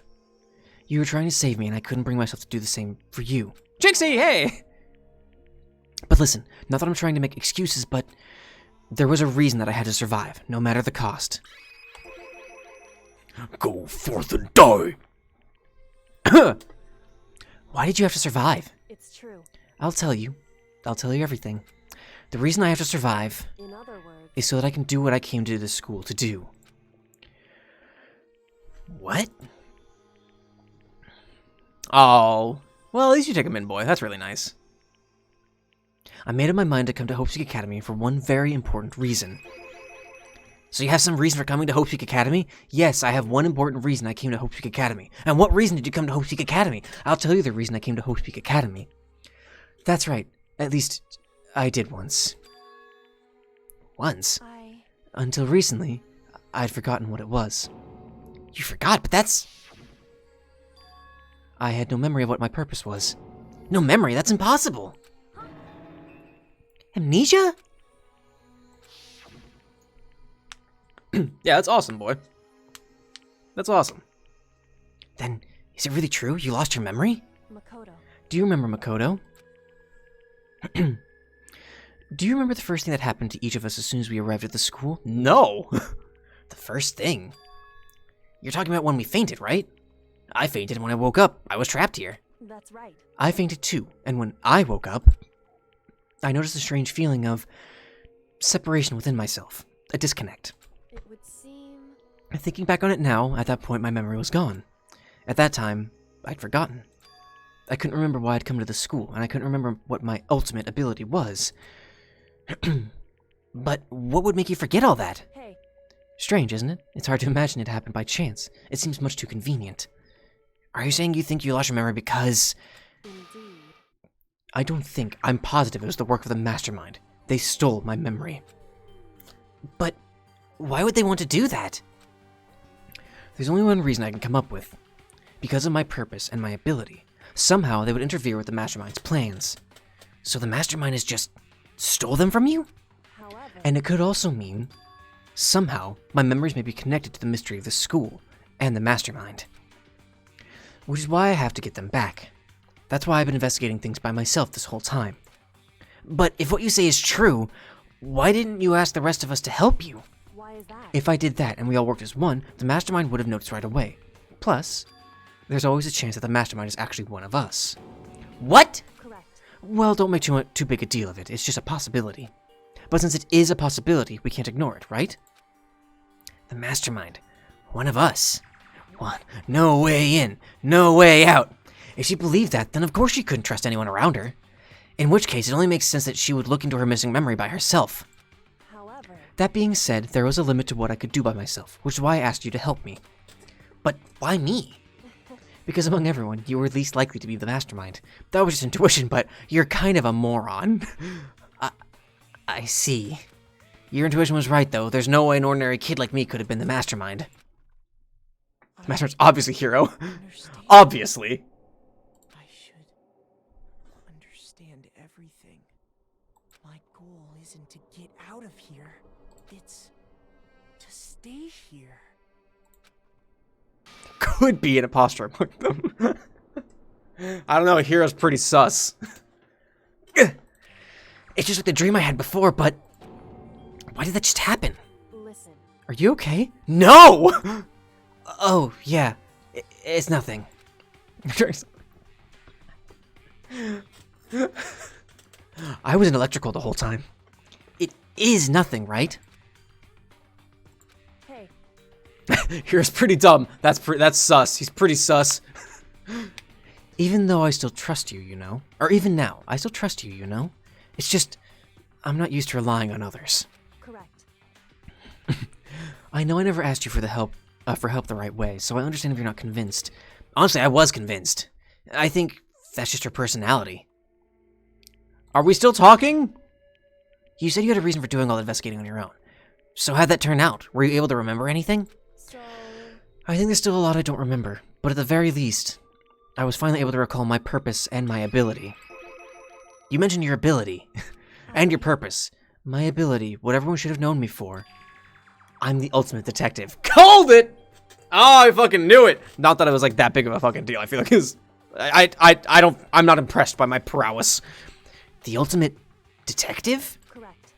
You were trying to save me, and I couldn't bring myself to do the same for you. Trixie, hey! But listen, not that I'm trying to make excuses, but there was a reason that I had to survive, no matter the cost. Go forth and die! Why did you have to survive? It's true. I'll tell you. I'll tell you everything. The reason I have to survive In other words, is so that I can do what I came to this school to do. What? Oh. Well, at least you take him in, boy. That's really nice. I made up my mind to come to Hope Peak Academy for one very important reason. So you have some reason for coming to Hope Peak Academy? Yes, I have one important reason I came to Hope Peak Academy. And what reason did you come to Hope Peak Academy? I'll tell you the reason I came to Hope Peak Academy. That's right. At least, I did once. Once? Until recently, I'd forgotten what it was. You forgot, but that's... I had no memory of what my purpose was. No memory? That's impossible! Amnesia? Yeah, that's awesome, boy. That's awesome. Then, is it really true? You lost your memory? Makoto. Do you remember Makoto? Do you remember the first thing that happened to each of us as soon as we arrived at the school? No! The first thing? You're talking about when we fainted, right? I fainted, and when I woke up, I was trapped here. That's right. I fainted too, and when I woke up, I noticed a strange feeling of separation within myself. A disconnect. It would seem... Thinking back on it now, at that point my memory was gone. At that time, I'd forgotten. I couldn't remember why I'd come to the school, and I couldn't remember what my ultimate ability was. But what would make you forget all that? Hey. Strange, isn't it? It's hard to imagine it happened by chance. It seems much too convenient. Are you saying you think you lost your memory because... Indeed. I don't think. I'm positive it was the work of the mastermind. They stole my memory. But why would they want to do that? There's only one reason I can come up with. Because of my purpose and my ability. Somehow they would interfere with the mastermind's plans. So the mastermind has just stole them from you? However... And it could also mean, somehow, my memories may be connected to the mystery of the school and the mastermind. Which is why I have to get them back. That's why I've been investigating things by myself this whole time. But if what you say is true, why didn't you ask the rest of us to help you? Why is that? If I did that and we all worked as one, the mastermind would have noticed right away. Plus, there's always a chance that the mastermind is actually one of us. What? Correct. Well, don't make too big a deal of it. It's just a possibility. But since it is a possibility, we can't ignore it, right? The mastermind. One of us. What? No way in. No way out. If she believed that, then of course she couldn't trust anyone around her. In which case, it only makes sense that she would look into her missing memory by herself. However... That being said, there was a limit to what I could do by myself, which is why I asked you to help me. But why me? Because among everyone, you were least likely to be the mastermind. That was just intuition, but you're kind of a moron. I see. Your intuition was right, though. There's no way an ordinary kid like me could have been the mastermind. The mastermind's obviously hero. Obviously. I should understand everything. My goal isn't to get out of here. It's to stay here. Could be an imposter among them. I don't know, Hero's pretty sus. It's just like the dream I had before, but why did that just happen? Listen. Are you okay? No! Oh, yeah. It's nothing. I was in electrical the whole time. It is nothing, right? Hey. Hero's pretty dumb. That's sus. He's pretty sus. Even though I still trust you, you know? Or even now, I still trust you, you know? It's just, I'm not used to relying on others. Correct. I know I never asked you for help the right way, so I understand if you're not convinced. Honestly, I was convinced. I think that's just her personality. Are we still talking? You said you had a reason for doing all the investigating on your own. So how'd that turn out? Were you able to remember anything? So... I think there's still a lot I don't remember, but at the very least, I was finally able to recall my purpose and my ability. You mentioned your ability, and your purpose. My ability, what everyone should have known me for. I'm the ultimate detective. Called it! Oh, I fucking knew it! Not that it was like that big of a fucking deal, I feel like it's... I'm not impressed by my prowess. The ultimate detective? Correct.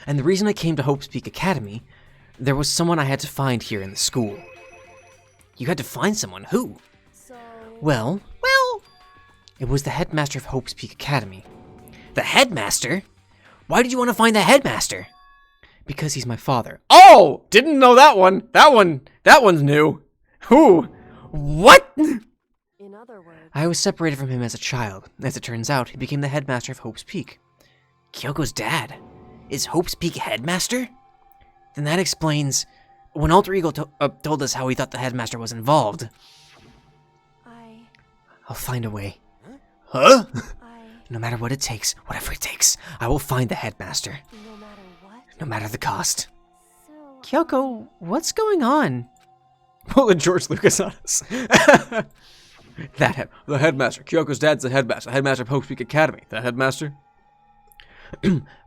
And the reason I came to Hope's Peak Academy, there was someone I had to find here in the school. You had to find someone? Who? So... Well, it was the headmaster of Hope's Peak Academy. The headmaster? Why did you want to find the headmaster? Because he's my father. Oh! Didn't know that one. That one's new. Who? What? In other words... I was separated from him as a child. As it turns out, he became the headmaster of Hope's Peak. Kyoko's dad is Hope's Peak headmaster? Then that explains when Alter Ego told us how he thought the headmaster was involved. I'll find a way. Huh? No matter what it takes, whatever it takes, I will find the headmaster. No matter what? No matter the cost. So... Kyoko, what's going on? Pulling George Lucas on us. The headmaster. Kyoko's dad's the headmaster. The headmaster of Hope's Peak Academy. The headmaster?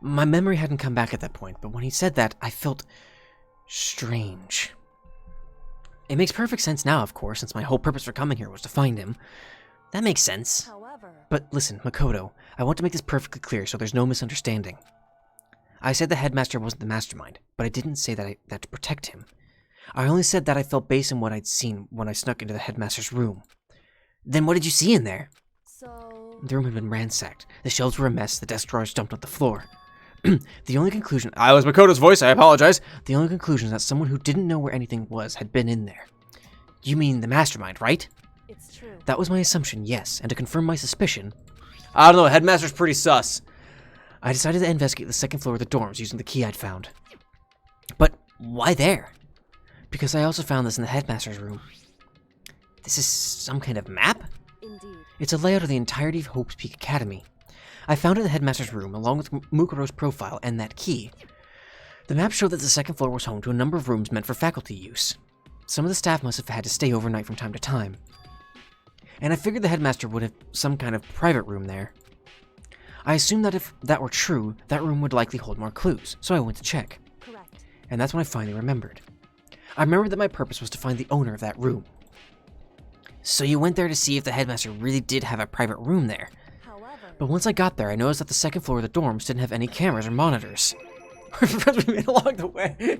My memory hadn't come back at that point, but when he said that, I felt strange. It makes perfect sense now, of course, since my whole purpose for coming here was to find him. That makes sense. However... But listen, Makoto, I want to make this perfectly clear so there's no misunderstanding. I said the headmaster wasn't the mastermind, but I didn't say that to protect him. I only said that I felt based on what I'd seen when I snuck into the headmaster's room. Then what did you see in there? So... The room had been ransacked. The shelves were a mess, the desk drawers dumped on the floor. The only conclusion... I was Makoto's voice, I apologize. The only conclusion is that someone who didn't know where anything was had been in there. You mean the mastermind, right? It's true. That was my assumption, yes, and to confirm my suspicion... I don't know, headmaster's pretty sus. I decided to investigate the second floor of the dorms using the key I'd found. But why there? Because I also found this in the headmaster's room. This is some kind of map? Indeed. It's a layout of the entirety of Hope's Peak Academy. I found it in the headmaster's room, along with Mukuro's profile and that key. The map showed that the second floor was home to a number of rooms meant for faculty use. Some of the staff must have had to stay overnight from time to time. And I figured the headmaster would have some kind of private room there. I assumed that if that were true, that room would likely hold more clues, so I went to check. Correct. And that's when I finally remembered. I remembered that my purpose was to find the owner of that room. So you went there to see if the headmaster really did have a private room there. However... But once I got there, I noticed that the second floor of the dorms didn't have any cameras or monitors. Friends we made along the way.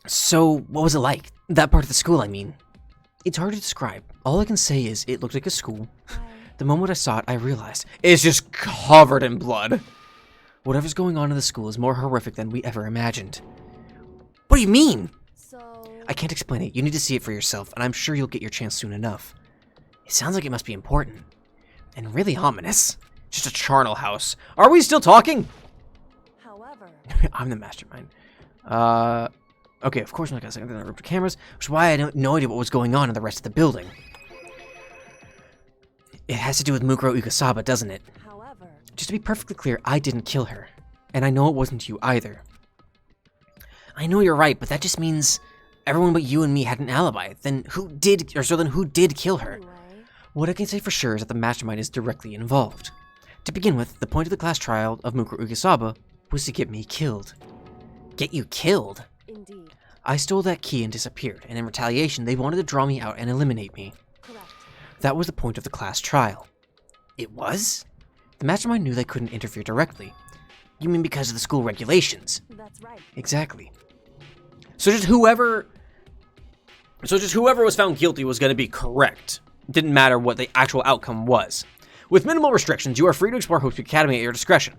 So, what was it like? That part of the school, I mean. It's hard to describe. All I can say is it looked like a school. The moment I saw it, I realized it's just covered in blood. Whatever's going on in the school is more horrific than we ever imagined. What do you mean? So... I can't explain it. You need to see it for yourself, and I'm sure you'll get your chance soon enough. It sounds like it must be important. And really ominous. Just a charnel house. Are we still talking? However... I'm the mastermind. Okay, of course I'm not gonna say anything on the cameras, which is why I had no idea what was going on in the rest of the building. It has to do with Mukuro Ukasaba, doesn't it? However... Just to be perfectly clear, I didn't kill her. And I know it wasn't you either. I know you're right, but that just means everyone but you and me had an alibi. Then who did kill her? Anyway... What I can say for sure is that the mastermind is directly involved. To begin with, the point of the class trial of Mukuro Ukasaba was to get me killed. Get you killed? Indeed. I stole that key and disappeared, and in retaliation, they wanted to draw me out and eliminate me. Correct. That was the point of the class trial. It was? The mastermind knew they couldn't interfere directly. You mean because of the school regulations? That's right. Exactly. So just whoever was found guilty was going to be correct. It didn't matter what the actual outcome was. With minimal restrictions, you are free to explore Hope's Peak Academy at your discretion.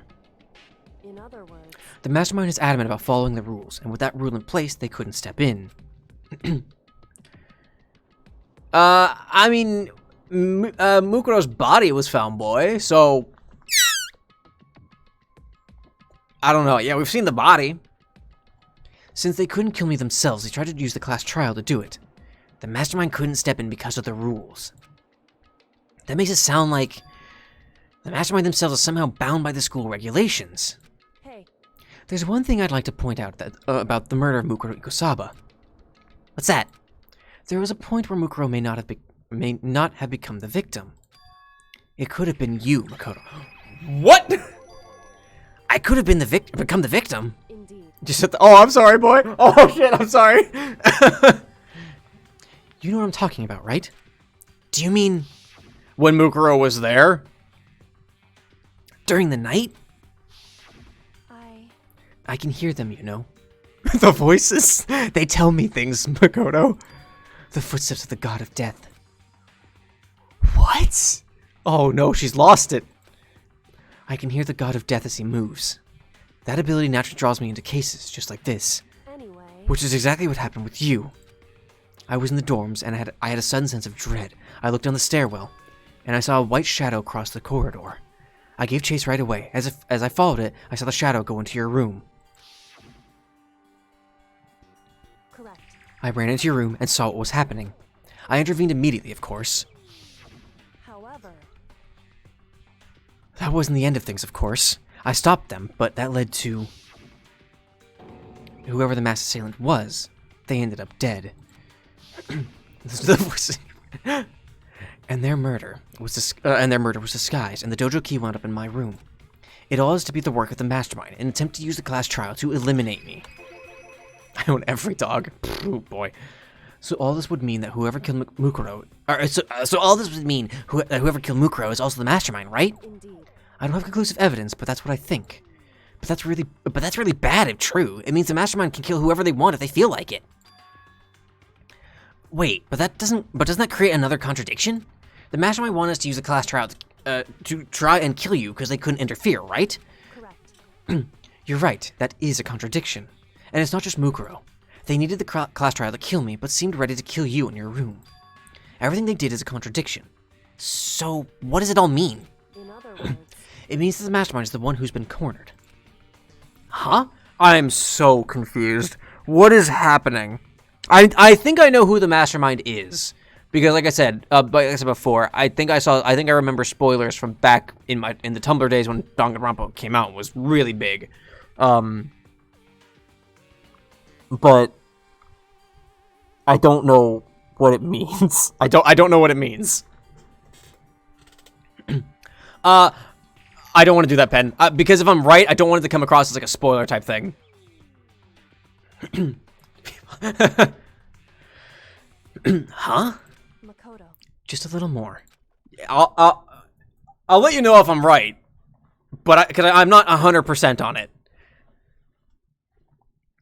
In other words... The mastermind is adamant about following the rules, and with that rule in place, they couldn't step in. I mean, Mukuro's body was found, boy, so... I don't know. Yeah, we've seen the body. Since they couldn't kill me themselves, they tried to use the class trial to do it. The mastermind couldn't step in because of the rules. That makes it sound like the mastermind themselves are somehow bound by the school regulations. Hey. There's one thing I'd like to point out that about the murder of Mukuro Ukasaba. What's that? There was a point where Mukuro may not have become the victim. It could have been you, Makoto. What? I could have been become the victim. Indeed. Just said oh, I'm sorry, boy. Oh shit, I'm sorry. You know what I'm talking about, right? Do you mean When Mukuro was there? during the night? I can hear them, you know. The voices. They tell me things, Makoto. The footsteps of the god of death. What? Oh no, she's lost it. I can hear the god of death as he moves. That ability naturally draws me into cases just like this. Anyway. Which is exactly what happened with you. I was in the dorms and I had a sudden sense of dread. I looked down the stairwell and I saw a white shadow cross the corridor. I gave chase right away. As I followed it, I saw the shadow go into your room. Correct. I ran into your room and saw what was happening. I intervened immediately, of course. However, That wasn't the end of things, of course. I stopped them, but that led to... whoever the mass assailant was, they ended up dead. And their murder was disguised, and the dojo key wound up in my room. It all has to be the work of the mastermind, an attempt to use the class trial to eliminate me. I own every dog. Oh boy. So all this would mean that whoever killed Mukuro, So all this would mean whoever killed Mukuro is also the mastermind, right? indeed. I don't have conclusive evidence, but that's what I think. But that's really bad if true. It means the mastermind can kill whoever they want if they feel like it. Wait, but doesn't that create another contradiction? The mastermind wanted us to use the class trial to try and kill you because they couldn't interfere, right? Correct. You're right, that is a contradiction. And it's not just Mukuro. They needed the class trial to kill me, but seemed ready to kill you in your room. Everything they did is a contradiction. So what does it all mean? In other words, It means that the mastermind is the one who's been cornered. Huh? I'm so confused. What is happening? I think I know who the mastermind is. Because like I said before, I think I remember spoilers from back in the Tumblr days when Danganronpa came out. It was really big. But I don't know what it means. I don't know what it means. I don't want to do that, Pen. Because if I'm right, I don't want it to come across as like a spoiler type thing. Huh? Makoto. Just a little more. I'll let you know if I'm right, but because I'm not 100% on it,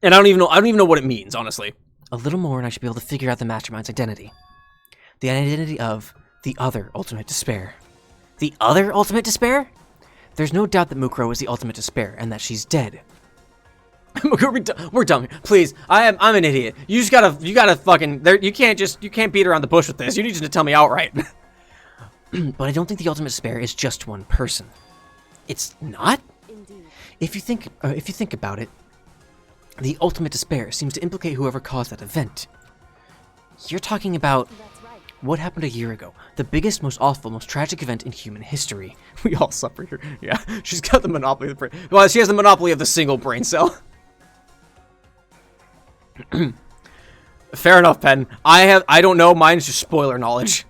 and I don't even know what it means, honestly. A little more, and I should be able to figure out the mastermind's identity. The identity of the other ultimate despair. The other ultimate despair? There's no doubt that Mukuro is the ultimate despair, and that she's dead. We're done. Please, I'm an idiot. You gotta fucking you can't beat around the bush with this. You need to tell me outright. But I don't think the ultimate despair is just one person. It's not? Indeed. If you think about it, the ultimate despair seems to implicate whoever caused that event. You're talking about... That's right. What happened a year ago? The biggest, most awful, most tragic event in human history. We all suffer here. Yeah, she's got the monopoly of the brain. Well, she has the monopoly of the single brain cell. Fair enough, Pen. I don't know. Mine's just spoiler knowledge.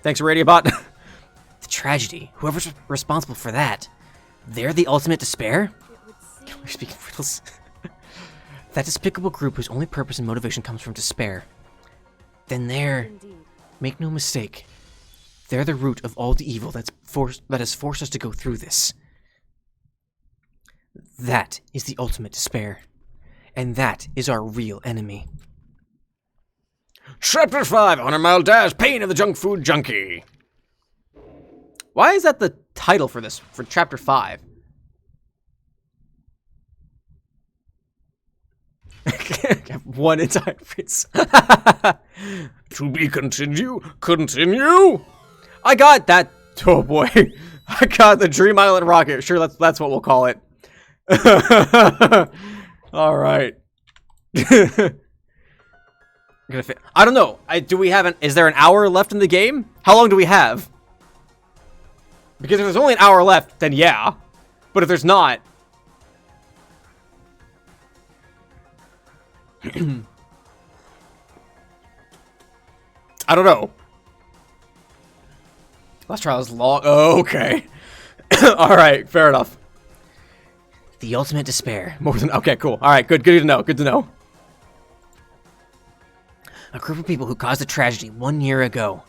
Thanks, Radiobot. The tragedy. Whoever's responsible for that. They're the ultimate despair? It would seem We're speaking riddles. That despicable group whose only purpose and motivation comes from despair. Then they're... indeed. Make no mistake. They're the root of all the evil that has forced us to go through this. That is the ultimate despair. And that is our real enemy. Chapter 5, 100 Mile Dash, Pain of the Junk Food Junkie. Why is that the title for this, for Chapter 5? One entire phrase. To be continue. I got that. Oh boy. I got the Dream Island rocket. Sure, that's what we'll call it. All right. I don't know. Is there an hour left in the game? How long do we have? Because if there's only an hour left, then yeah. But if there's not... I don't know. Last trial is long. Oh, okay. Alright, fair enough. The ultimate despair. More than... Okay, cool. Alright, good to know. Good to know. A group of people who caused a tragedy 1 year ago.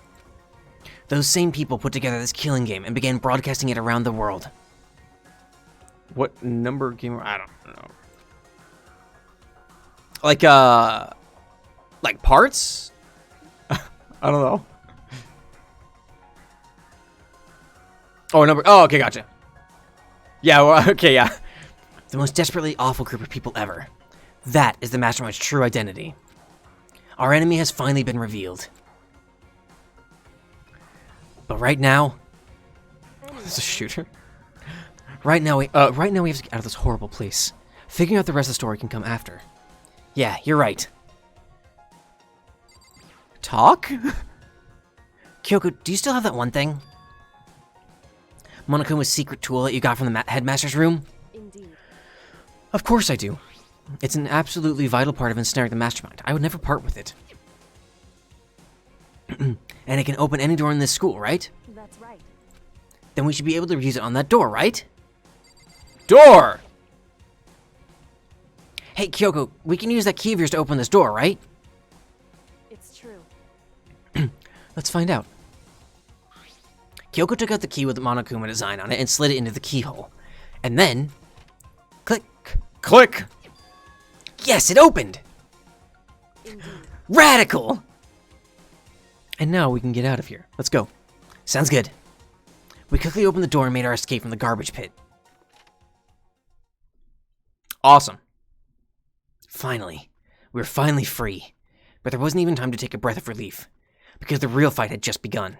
Those same people put together this killing game and began broadcasting it around the world. What number game? I don't know. Like parts? I don't know. Oh, number. Oh, okay, gotcha. Yeah, well, okay, yeah. The most desperately awful group of people ever. That is the Mastermind's true identity. Our enemy has finally been revealed. But right now, It's a shooter. right now we have to get out of this horrible place. Figuring out the rest of the story can come after. Yeah, you're right. Talk? Kyoko, do you still have that one thing? Monokuma's secret tool that you got from the headmaster's room? Indeed. Of course I do. It's an absolutely vital part of ensnaring the mastermind. I would never part with it. And it can open any door in this school, right? That's right. Then we should be able to use it on that door, right? Door! Hey, Kyoko, we can use that key of yours to open this door, right? It's true. Let's find out. Kyoko took out the key with the Monokuma design on it and slid it into the keyhole. And then... click. Click! Yes, it opened! Indeed. Radical! And now we can get out of here. Let's go. Sounds good. We quickly opened the door and made our escape from the garbage pit. Awesome. Finally. We were finally free. But there wasn't even time to take a breath of relief. Because the real fight had just begun.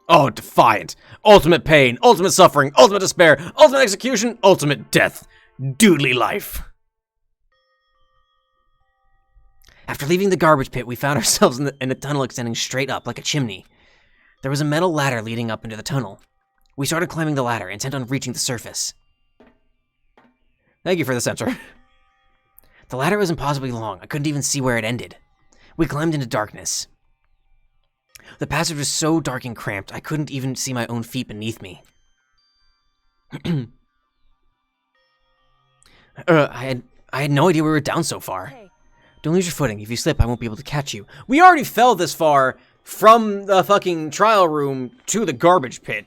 Oh, defiant. Ultimate pain, ultimate suffering, ultimate despair, ultimate execution, ultimate death. Doodly life. After leaving the garbage pit, we found ourselves in a tunnel extending straight up like a chimney. There was a metal ladder leading up into the tunnel. We started climbing the ladder, intent on reaching the surface. Thank you for the sensor. The ladder was impossibly long. I couldn't even see where it ended. We climbed into darkness. The passage was so dark and cramped, I couldn't even see my own feet beneath me. I had no idea we were down so far. Hey, Don't lose your footing. If you slip, I won't be able to catch you. We already fell this far from the fucking trial room to the garbage pit.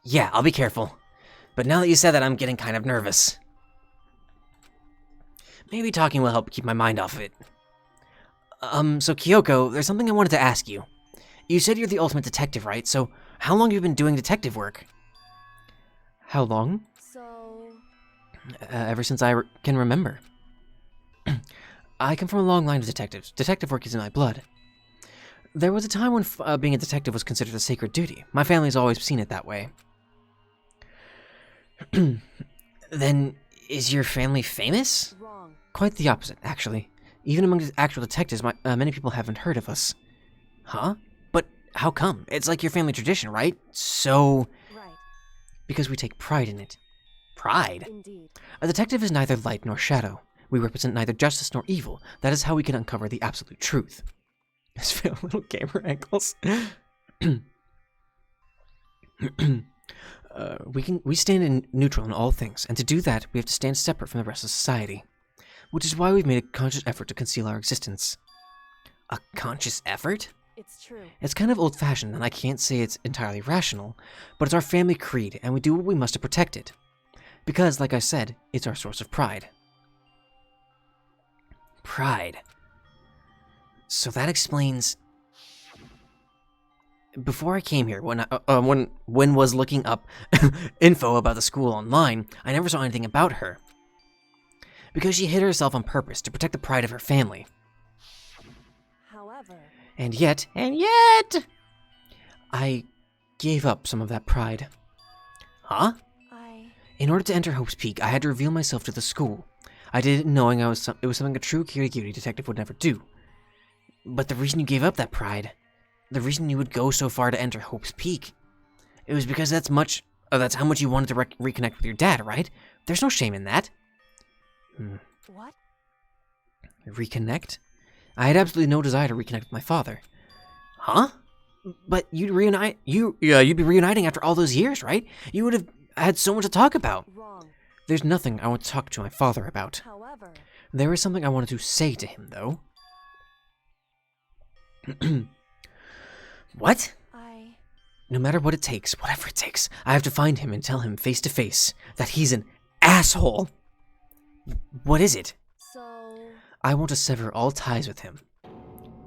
Yeah, I'll be careful. But now that you said that, I'm getting kind of nervous. Maybe talking will help keep my mind off of it. So Kyoko, there's something I wanted to ask you. You said you're the ultimate detective, right? So, how long have you been doing detective work? How long? so... Ever since I can remember. I come from a long line of detectives. Detective work is in my blood. There was a time when being a detective was considered a sacred duty. My family's always seen it that way. Then, is your family famous? Wrong. Quite the opposite, actually. Even among the actual detectives, many people haven't heard of us. Huh? But how come? It's like your family tradition, right? So... Right. Because we take pride in it. Pride? Indeed. A detective is neither light nor shadow. We represent neither justice nor evil. That is how we can uncover the absolute truth. Just feel little gamer ankles. We stand in neutral in all things, and to do that, we have to stand separate from the rest of society. Which is why we've made a conscious effort to conceal our existence. A conscious effort? It's true. It's kind of old-fashioned, and I can't say it's entirely rational, but it's our family creed, and we do what we must to protect it. Because, like I said, it's our source of pride. Pride. So that explains... Before I came here, when was looking up info about the school online, I never saw anything about her. Because she hid herself on purpose to protect the pride of her family. However... And yet, I gave up some of that pride. Huh? In order to enter Hope's Peak, I had to reveal myself to the school. I did it knowing it was something a true Kirigiri detective would never do. But the reason you gave up that pride, the reason you would go so far to enter Hope's Peak, it was because that's how much you wanted to reconnect with your dad, right? There's no shame in that. What? Reconnect? I had absolutely no desire to reconnect with my father. Huh? But you'd be reuniting after all those years, right? You would have had so much to talk about. Wrong. There's nothing I want to talk to my father about. However, There is something I wanted to say to him, though. What? No matter what it takes, whatever it takes, I have to find him and tell him face to face that he's an asshole. What is it? So... I want to sever all ties with him.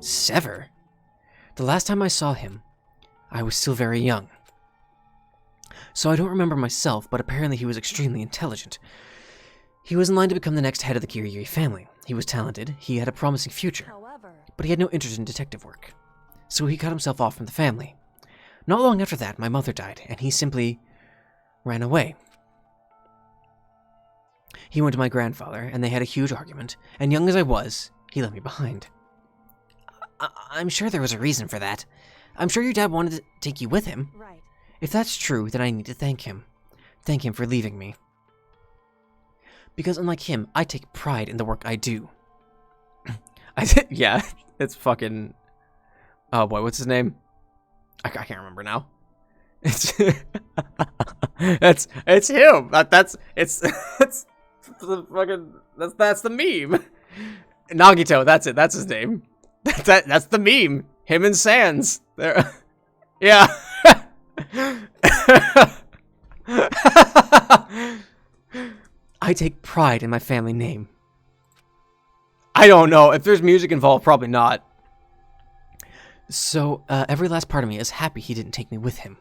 Sever? The last time I saw him, I was still very young. So I don't remember myself, but apparently he was extremely intelligent. He was in line to become the next head of the Kirigiri family. He was talented, he had a promising future, However, but he had no interest in detective work. So he cut himself off from the family. Not long after that, my mother died, and he simply ran away. He went to my grandfather, and they had a huge argument, and young as I was, he left me behind. I'm sure there was a reason for that. I'm sure your dad wanted to take you with him. right. If that's true, then I need to thank him. Thank him for leaving me. Because unlike him, I take pride in the work I do. Yeah, it's fucking... Oh boy, what's his name? I can't remember now. It's it's him. It's the fucking that's the meme. Nagito, that's it. That's his name. That's the meme. Him and Sans. There. Yeah. I take pride in my family name. I don't know if there's music involved. Probably not. So, every last part of me is happy he didn't take me with him.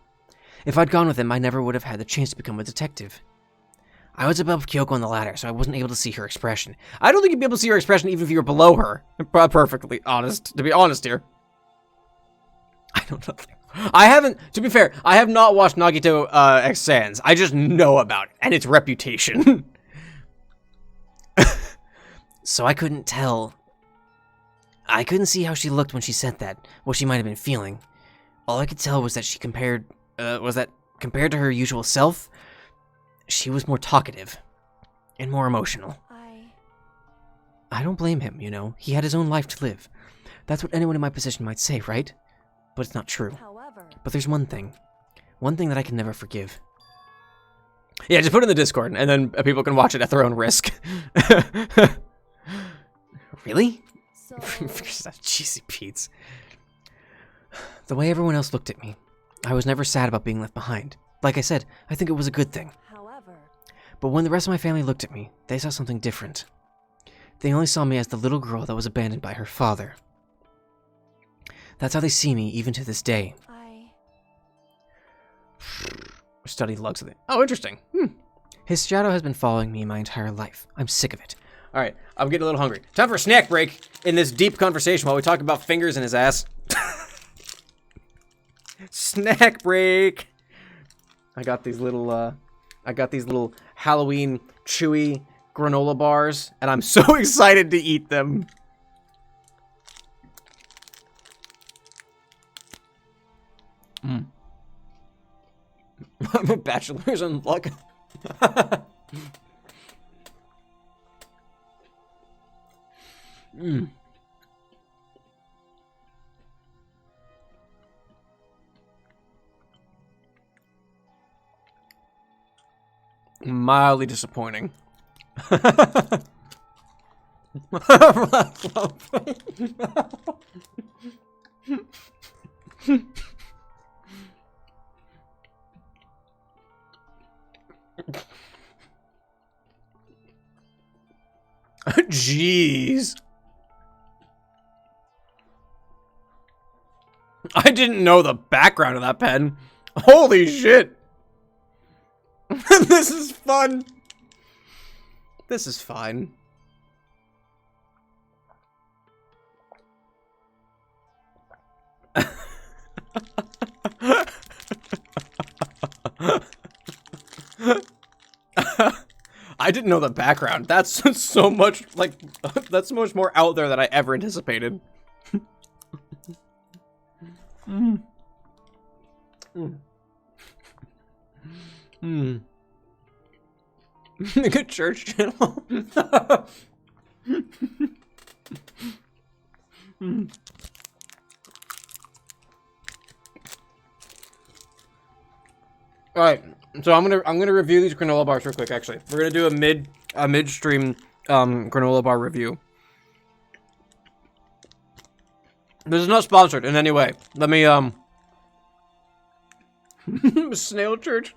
If I'd gone with him, I never would have had the chance to become a detective. I was above Kyoko on the ladder, so I wasn't able to see her expression. I don't think you'd be able to see her expression even if you were below her. Perfectly honest, to be honest here. I don't know. I haven't, to be fair, I have not watched Nagito X Sans. I just know about it and its reputation. So I couldn't tell. I couldn't see how she looked when she said that, what she might have been feeling. All I could tell was that compared to her usual self, she was more talkative and more emotional. I don't blame him, you know. He had his own life to live. That's what anyone in my position might say, right? But it's not true. However, But there's one thing that I can never forgive. Yeah, just put it in the Discord, and then people can watch it at their own risk. Really? so... Cheesy Pete's. The way everyone else looked at me, I was never sad about being left behind. Like I said, I think it was a good thing. However, But when the rest of my family looked at me, they saw something different. They only saw me as the little girl that was abandoned by her father. That's how they see me even to this day. Study lugs of it. Oh, interesting. His shadow has been following me my entire life. I'm sick of it. All right, I'm getting a little hungry. Time for a snack break in this deep conversation while we talk about fingers in his ass. Snack break. I got these little Halloween chewy granola bars, and I'm so excited to eat them. I'm a bachelor's in luck. Mildly disappointing. Jeez. I didn't know the background of that pen. Holy shit. This is fun. This is fine. I didn't know the background. That's so much, like, that's so much more out there than I ever anticipated. Good church channel. All right, so I'm gonna review these granola bars real quick. Actually, we're gonna do a midstream granola bar review. This is not sponsored in any way. Let me Snail Church.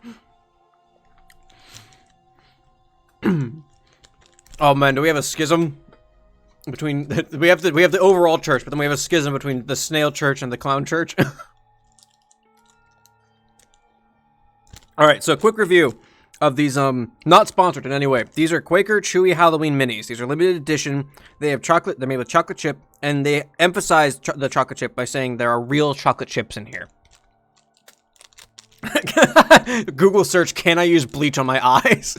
Oh man, do we have a schism between we have the overall church, but then we have a schism between the Snail Church and the Clown Church. All right, so quick review of these, not sponsored in any way. These are Quaker Chewy Halloween Minis. These are limited edition. They have chocolate, they're made with chocolate chip, and they emphasize the chocolate chip by saying there are real chocolate chips in here. Google search, can I use bleach on my eyes?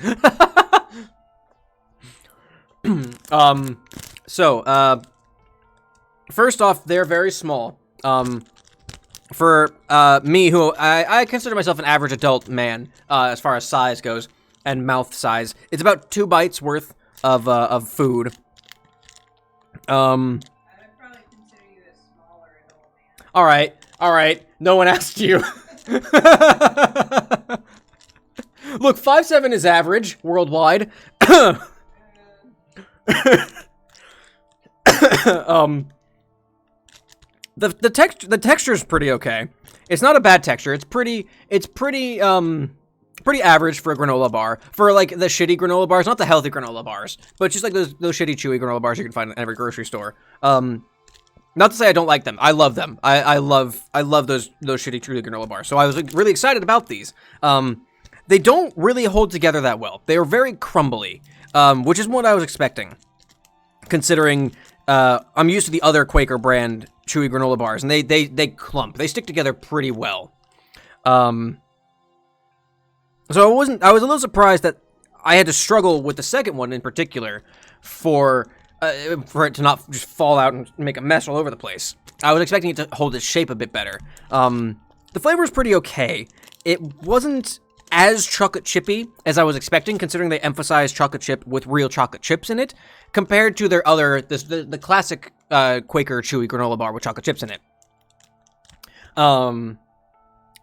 First off, they're very small. For me, who I consider myself an average adult man, as far as size goes, and mouth size, it's about 2 bites worth of food. I would probably consider you a smaller adult man. All right. No one asked you. Look, 5'7" is average worldwide. The texture is pretty okay. It's not a bad texture. It's pretty average for a granola bar. For like the shitty granola bars, not the healthy granola bars, but just like those shitty chewy granola bars you can find in every grocery store. Not to say I don't like them. I love them. I love those shitty chewy granola bars. So I was really excited about these. They don't really hold together that well. They are very crumbly, which is what I was expecting, considering I'm used to the other Quaker brand chewy granola bars, and they clump. They stick together pretty well. So I was a little surprised that I had to struggle with the second one in particular for it to not just fall out and make a mess all over the place. I was expecting it to hold its shape a bit better. The flavor is pretty okay. It wasn't as chocolate chippy as I was expecting, considering they emphasize chocolate chip with real chocolate chips in it, compared to their other, the classic Quaker chewy granola bar with chocolate chips in it.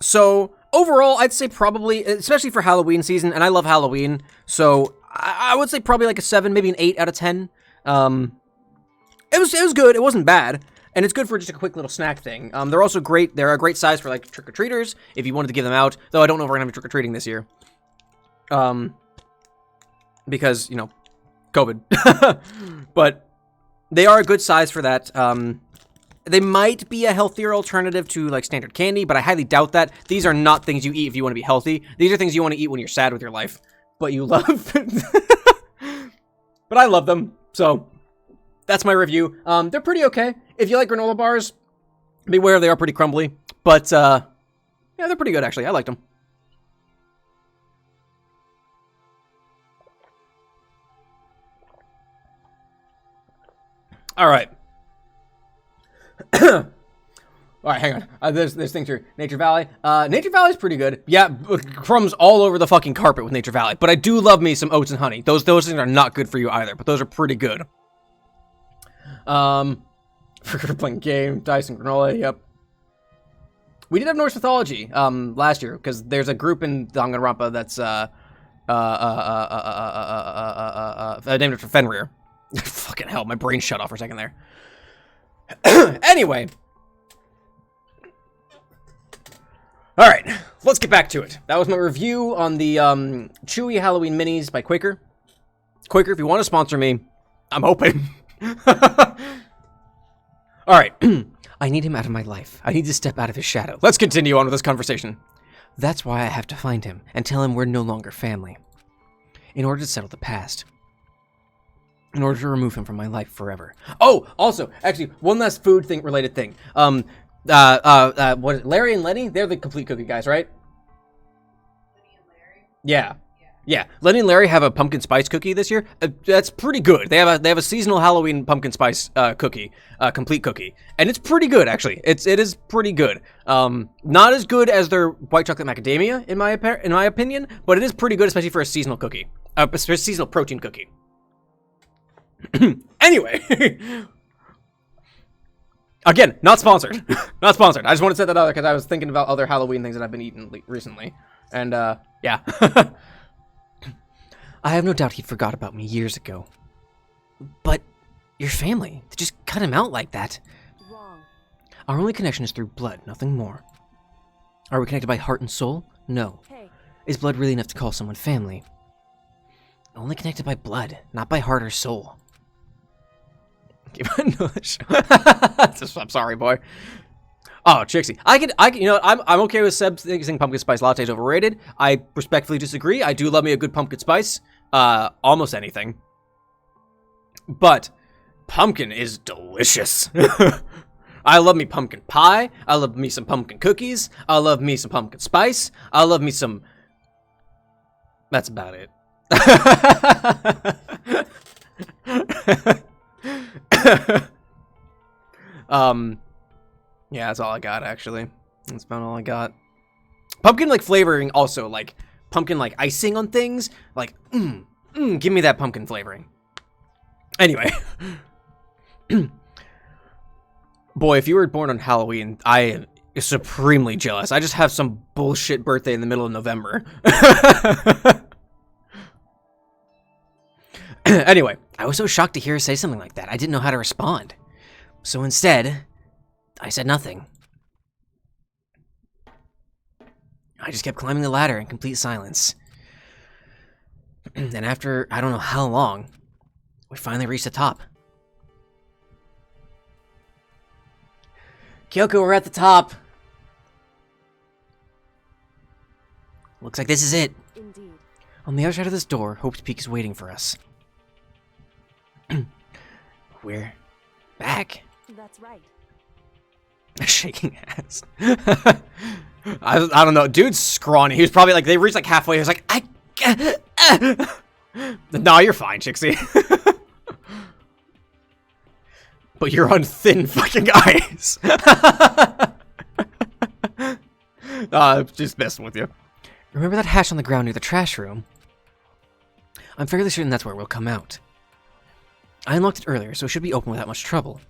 So overall, I'd say probably, especially for Halloween season, and I love Halloween, so I would say probably like a 7, maybe an 8 out of 10. It was good. It wasn't bad. And it's good for just a quick little snack thing. They're also great. They're a great size for, like, trick-or-treaters, if you wanted to give them out. Though I don't know if we're going to have trick-or-treating this year. Because, you know, COVID. But they are a good size for that. They might be a healthier alternative to, like, standard candy, but I highly doubt that. These are not things you eat if you want to be healthy. These are things you want to eat when you're sad with your life. But you love. But I love them, so that's my review. They're pretty okay. If you like granola bars, beware, they are pretty crumbly. But, yeah, they're pretty good, actually. I liked them. All right. All right, hang on. There's things here. Nature Valley. Nature Valley's pretty good. Yeah, crumbs all over the fucking carpet with Nature Valley. But I do love me some oats and honey. Those things are not good for you either, but those are pretty good. For playing game, dice and granola, yep. We did have Norse mythology, last year, because there's a group in Danganronpa that's, named after Fenrir. Fucking hell, my brain shut off for a second there. Anyway. Alright, let's get back to it. That was my review on the, Chewy Halloween Minis by Quaker. Quaker, if you want to sponsor me, I'm open. Alright. I need him out of my life. I need to step out of his shadow. Let's continue on with this conversation. That's why I have to find him and tell him we're no longer family. In order to settle the past. In order to remove him from my life forever. Oh, also, actually, one last food thing related thing. What is it? Larry and Lenny? They're the Complete Cookie guys, right? Lenny and Larry? Yeah. Yeah, Lenny and Larry have a pumpkin spice cookie this year. That's pretty good. They have a seasonal Halloween pumpkin spice cookie, complete cookie, and it's pretty good actually. It is pretty good. Not as good as their white chocolate macadamia in my opinion, but it is pretty good, especially for a seasonal cookie, a seasonal protein cookie. Anyway, Again, not sponsored. Not sponsored. I just want to set that out there because I was thinking about other Halloween things that I've been eating recently. And, yeah. I have no doubt he forgot about me years ago. But your family, they just cut him out like that. Wrong. Our only connection is through blood, nothing more. Are we connected by heart and soul? No. Hey, Is blood really enough to call someone family? Only connected by blood, not by heart or soul. I'm sorry, boy. Oh, Trixie. You know, I'm okay with Seb thinking pumpkin spice latte is overrated. I respectfully disagree. I do love me a good pumpkin spice. Almost anything. But pumpkin is delicious. I love me pumpkin pie. I love me some pumpkin cookies. I love me some pumpkin spice. I love me some... That's about it. Yeah, that's all I got, actually. That's about all I got. Pumpkin, like, flavoring also, like, pumpkin, like, icing on things. Like, give me that pumpkin flavoring. Anyway. Boy, if you were born on Halloween, I am supremely jealous. I just have some bullshit birthday in the middle of November. Anyway, I was so shocked to hear her say something like that. I didn't know how to respond. So instead, I said nothing. I just kept climbing the ladder in complete silence. And after, I don't know how long, we finally reached the top. Kyoko, we're at the top. Looks like this is it. indeed. On the other side of this door, Hope's Peak is waiting for us. We're back. That's right. Shaking ass. I don't know. Dude's scrawny. He was probably like, they reached like halfway. He was like, No, you're fine, Chixie. But you're on thin fucking ice. Just messing with you. Remember that hatch on the ground near the trash room? I'm fairly certain that's where we'll come out. I unlocked it earlier, so it should be open without much trouble.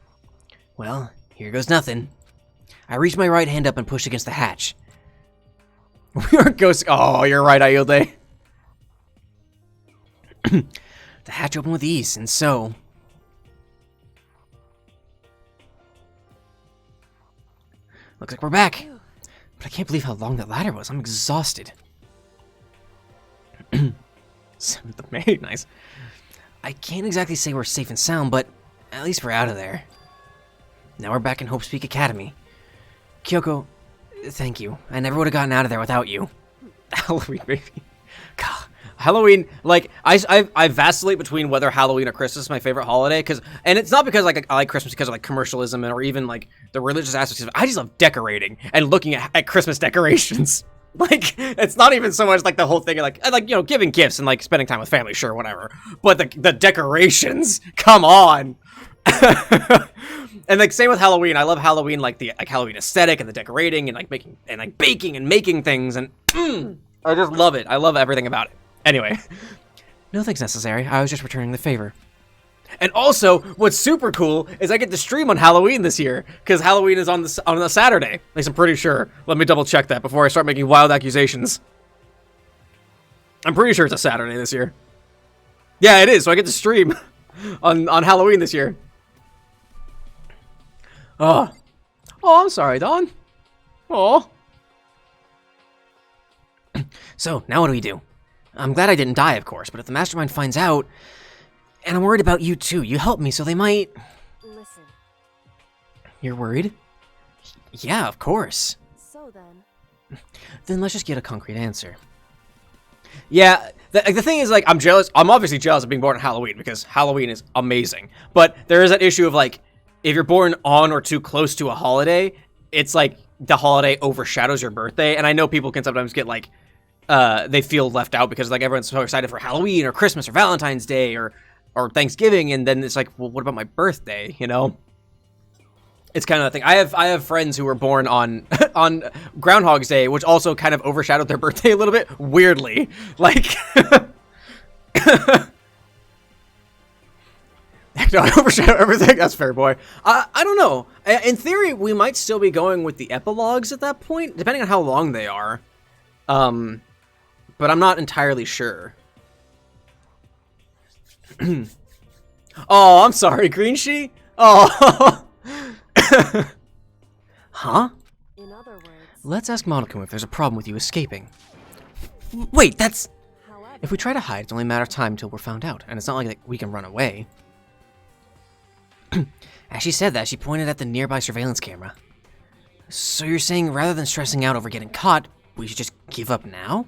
Well, here goes nothing. I reached my right hand up and pushed against the hatch. We are ghost. Oh, you're right, Ayode. The hatch opened with ease, and so... Looks like we're back. But I can't believe how long that ladder was. I'm exhausted. 7th of May, nice. I can't exactly say we're safe and sound, but at least we're out of there. Now we're back in Hope's Peak Academy. Kyoko, thank you. I never would have gotten out of there without you. Halloween, baby. God. Halloween, like, I vacillate between whether Halloween or Christmas is my favorite holiday, and it's not because, like, I like Christmas because of, like, commercialism or even, like, the religious aspects of it. I just love decorating and looking at Christmas decorations. Like, it's not even so much, like, the whole thing of, like, you know, giving gifts and, like, spending time with family, sure, whatever. But the decorations, come on! And, like, same with Halloween. I love Halloween, like, the Halloween aesthetic and the decorating and, like, baking and making things, and, I just love it. I love everything about it. Anyway, no thanks necessary. I was just returning the favor. And also, what's super cool is I get to stream on Halloween this year, because Halloween is on a Saturday. At least I'm pretty sure. Let me double check that before I start making wild accusations. I'm pretty sure it's a Saturday this year. Yeah, it is. So I get to stream on Halloween this year. Oh, I'm sorry, Dawn. Oh. So now what do we do? I'm glad I didn't die, of course, but if the mastermind finds out, and I'm worried about you too. You helped me, so they might... Listen. You're worried? Yeah, of course. So then... Then let's just get a concrete answer. Yeah, the thing is, like, I'm jealous. I'm obviously jealous of being born on Halloween, because Halloween is amazing. But there is that issue of, like, if you're born on or too close to a holiday, it's like the holiday overshadows your birthday. And I know people can sometimes get, like, they feel left out because, like, everyone's so excited for Halloween or Christmas or Valentine's Day or Thanksgiving, and then it's like, well, what about my birthday, you know? It's kind of a thing. I have friends who were born on on Groundhog's Day, which also kind of overshadowed their birthday a little bit, weirdly. Like, that don't overshadow everything. That's fair, boy. I don't know. In theory, we might still be going with the epilogues at that point, depending on how long they are. But I'm not entirely sure. Oh, I'm sorry, Green She. Oh. Huh? In other words, Let's ask Monokuma if there's a problem with you escaping. Wait, that's... however, If we try to hide, it's only a matter of time until we're found out, and it's not like we can run away. As she said that, she pointed at the nearby surveillance camera. So you're saying rather than stressing out over getting caught, we should just give up now?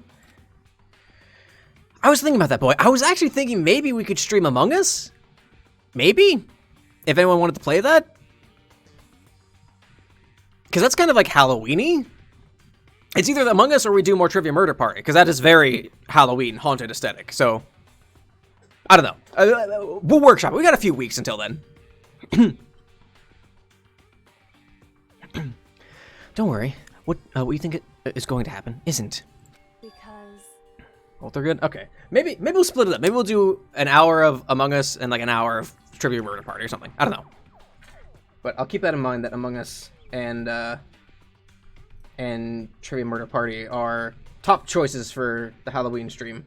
I was thinking about that, boy. I was actually thinking maybe we could stream Among Us? Maybe? If anyone wanted to play that? Because that's kind of like Halloween-y. It's either Among Us or we do more Trivia Murder Party, because that is very Halloween, haunted aesthetic. So, I don't know. We'll workshop it. We got a few weeks until then. Don't worry. What you think is going to happen isn't. because Both are good? Okay. Maybe we'll split it up. Maybe we'll do an hour of Among Us and like an hour of Trivia Murder Party or something. I don't know. But I'll keep that in mind, that Among Us and Trivia Murder Party are top choices for the Halloween stream.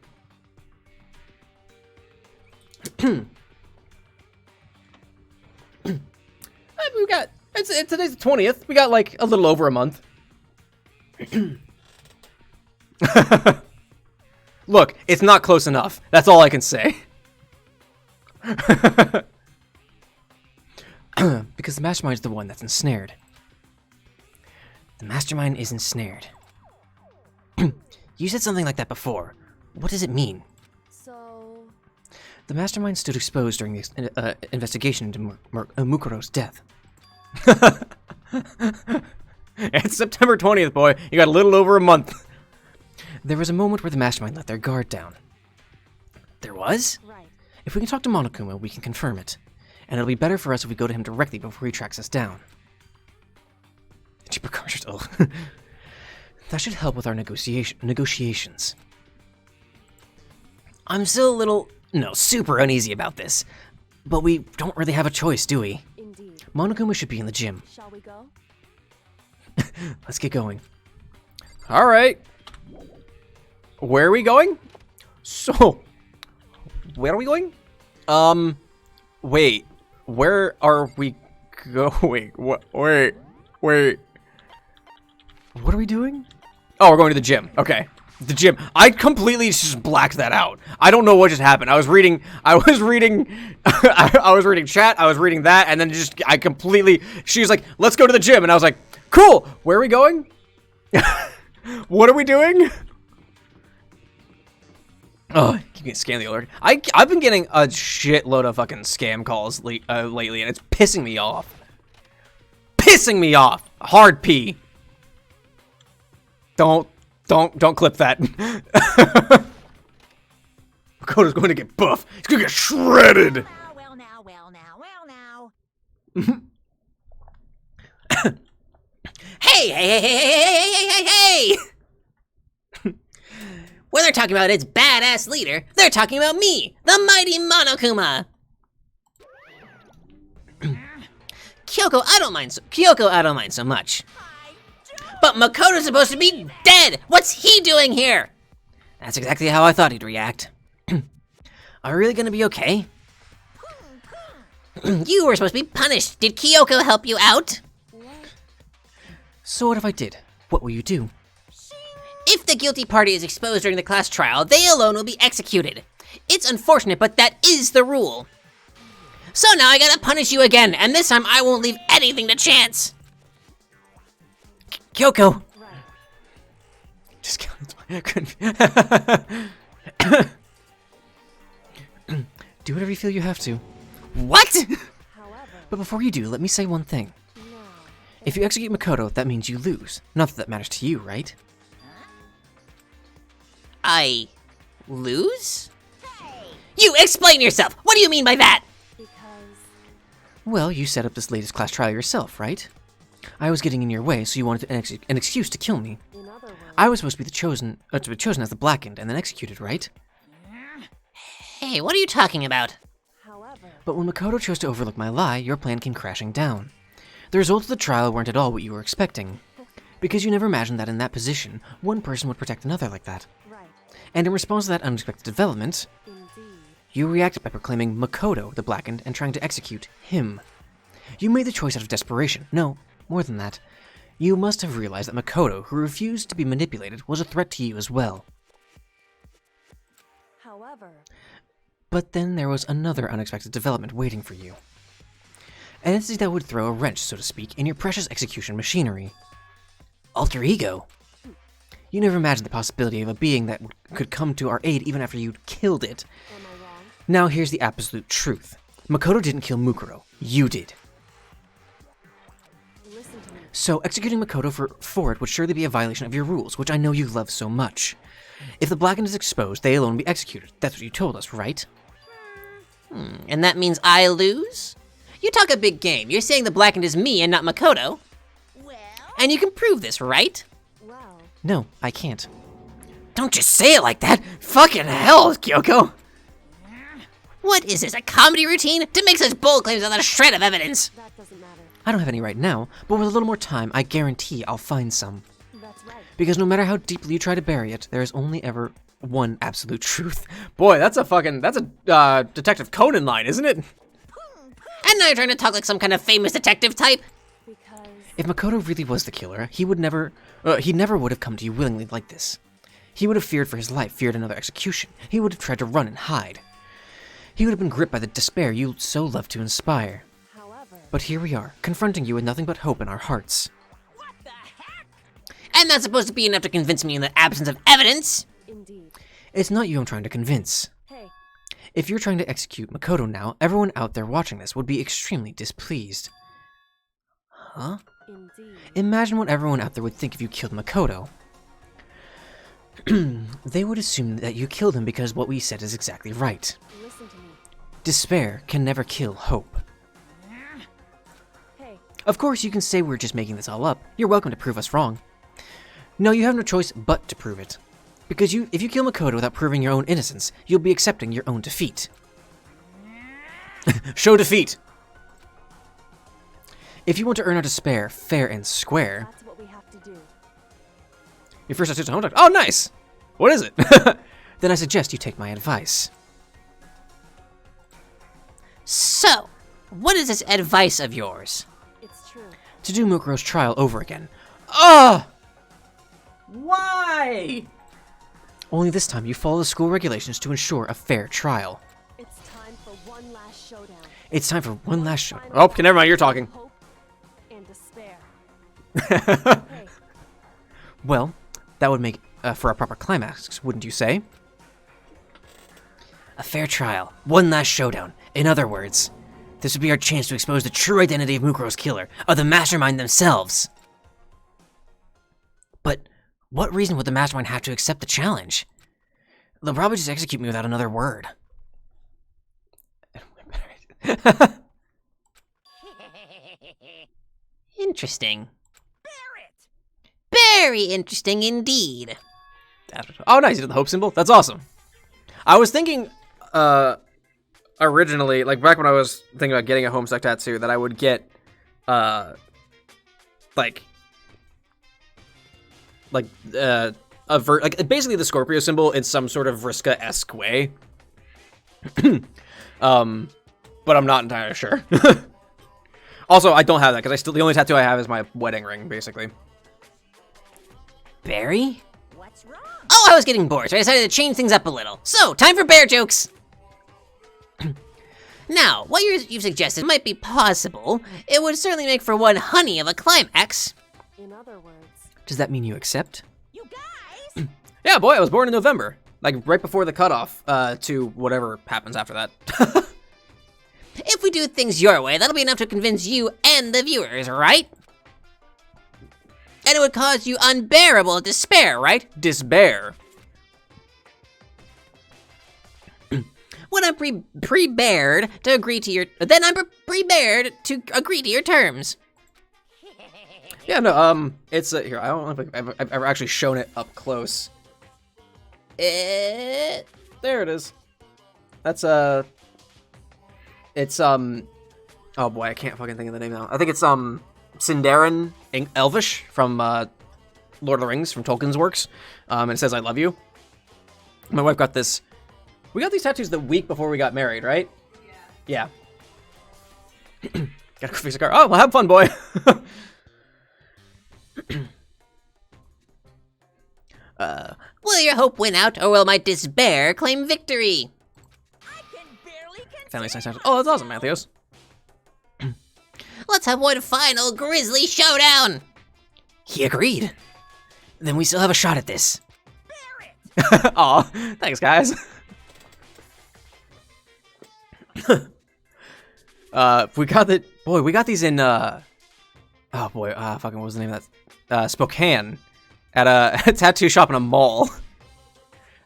We got today's the 20th. We got like a little over a month. Look, it's not close enough. That's all I can say. Because the mastermind's the one that's ensnared. The mastermind is ensnared. You said something like that before. What does it mean? so The mastermind stood exposed during the investigation into Mukuro's death. It's September 20th, boy. You got a little over a month. There was a moment where the mastermind let their guard down. There was? right. If we can talk to Monokuma, we can confirm it. And it'll be better for us if we go to him directly before he tracks us down. That should help with our negotiations. I'm still a little, super uneasy about this. But we don't really have a choice, do we? Indeed. Monokuma should be in the gym. Shall we go? Let's get going. Alright. Where are we going? So, where are we going? Wait. Where are we going? Wait. What are we doing? Oh, we're going to the gym. Okay. The gym. I completely just blacked that out. I don't know what just happened. I was reading I was reading chat, I was reading that, and then she was like, let's go to the gym. And I was like, cool, where are we going? What are we doing? Oh, keep getting scam the alert. I've been getting a shitload of fucking scam calls lately, and it's pissing me off. Hard P. Don't clip that. Makoto's going to get buff. He's going to get shredded. Well now. Hey! When they're talking about its badass leader, they're talking about me, the mighty Monokuma. Kyoko, I don't mind so much. But Makoto's supposed to be dead! What's he doing here? That's exactly how I thought he'd react. Are we really gonna be okay? You were supposed to be punished. Did Kyoko help you out? So what if I did? What will you do? If the guilty party is exposed during the class trial, they alone will be executed. It's unfortunate, but that is the rule. So now I gotta punish you again, and this time I won't leave anything to chance. Kyoko! Right. Just couldn't. Do whatever you feel you have to. What? However, But before you do, let me say one thing. now, If you execute Makoto, that means you lose. Not that that matters to you, right? I lose? You explain yourself! What do you mean by that? because Well, you set up this latest class trial yourself, right? I was getting in your way, so you wanted an excuse to kill me. in other words, I was supposed to be chosen as the Blackened and then executed, right? Hey, what are you talking about? however, But when Makoto chose to overlook my lie, your plan came crashing down. The results of the trial weren't at all what you were expecting. Because you never imagined that in that position, one person would protect another like that. Right. And in response to that unexpected development, Indeed. you reacted by proclaiming Makoto the Blackened and trying to execute him. You made the choice out of desperation. No, more than that. You must have realized that Makoto, who refused to be manipulated, was a threat to you as well. However, But then there was another unexpected development waiting for you. An entity that would throw a wrench, so to speak, in your precious execution machinery. Alter ego. You never imagined the possibility of a being that could come to our aid even after you'd killed it. am I wrong? Now here's the absolute truth. Makoto didn't kill Mukuro. You did. Listen to me. So executing Makoto for it would surely be a violation of your rules, which I know you love so much. If the Blackened is exposed, they alone will be executed. That's what you told us, right? And that means I lose? You talk a big game. You're saying the Blackened is me and not Makoto. Well, And you can prove this, right? Well, No, I can't. Don't just say it like that. Fucking hell, Kyoko. What is this, a comedy routine? To make such bold claims without a shred of evidence. that doesn't matter. I don't have any right now, but with a little more time, I guarantee I'll find some. That's right. Because no matter how deeply you try to bury it, there is only ever one absolute truth. Boy, that's a Detective Conan line, isn't it? And now you're trying to talk like some kind of famous detective type? Because If Makoto really was the killer, he never would have come to you willingly like this. He would have feared for his life, feared another execution. He would have tried to run and hide. He would have been gripped by the despair you so love to inspire. however, But here we are, confronting you with nothing but hope in our hearts. what the heck? And that's supposed to be enough to convince me in the absence of evidence? indeed. It's not you I'm trying to convince. Hey, If you're trying to execute Makoto now, everyone out there watching this would be extremely displeased. Huh? indeed. Imagine what everyone out there would think if you killed Makoto. They would assume that you killed him because what we said is exactly right. Listen to me. Despair can never kill hope. Hey, Of course, you can say we're just making this all up. You're welcome to prove us wrong. No, you have no choice but to prove it. Because if you kill Makoto without proving your own innocence, you'll be accepting your own defeat. Show defeat! If you want to earn our despair fair and square, that's what we have to do. your first attempt to contact. Oh, nice! What is it? Then I suggest you take my advice. So, what is this advice of yours? It's true. To do Mukuro's trial over again. Ah! Why? Only this time you follow the school regulations to ensure a fair trial. It's time for one last showdown. It's time for one last show. Final Oh, okay, never mind, you're talking. hope and despair. Hey, Well, that would make for a proper climax, wouldn't you say? A fair trial. One last showdown. In other words, this would be our chance to expose the true identity of Mukuro's killer, of the mastermind themselves. But what reason would the mastermind have to accept the challenge? They'll probably just execute me without another word. Interesting. Barrett! Very interesting indeed. Oh, nice, you did the hope symbol? That's awesome. I was thinking, originally, like back when I was thinking about getting a Homestuck tattoo, that I would get, like basically the Scorpio symbol in some sort of Vriska-esque way. But I'm not entirely sure. Also, I don't have that because the only tattoo I have is my wedding ring, basically. Barry? What's wrong? Oh, I was getting bored, so I decided to change things up a little. So, time for bear jokes! Now, what you've suggested might be possible. It would certainly make for one honey of a climax. in other words, Does that mean you accept? You guys? Yeah, boy, I was born in November. Like, right before the cutoff, to whatever happens after that. If we do things your way, that'll be enough to convince you and the viewers, right? And it would cause you unbearable despair, right? Despair. When I'm prepared to agree to your, then I'm prepared to agree to your terms. Yeah, no, it's, here, I don't know if I've ever actually shown it up close. There it is. That's, It's oh boy, I can't fucking think of the name now. I think it's Sindarin Elvish from Lord of the Rings, from Tolkien's works. And it says I love you. My wife got this. We got these tattoos the week before we got married, right? Yeah. Gotta go fix the car. Oh, well, have fun, boy. Will your hope win out, or will my despair claim victory? I can barely Family science tattoo. Oh, that's awesome, Matthews. Let's have one final grisly showdown. He agreed. Then we still have a shot at this. Aw, thanks, guys. We got the boy. We got these in. Oh boy. Fucking what was the name of that? Spokane, at a tattoo shop in a mall.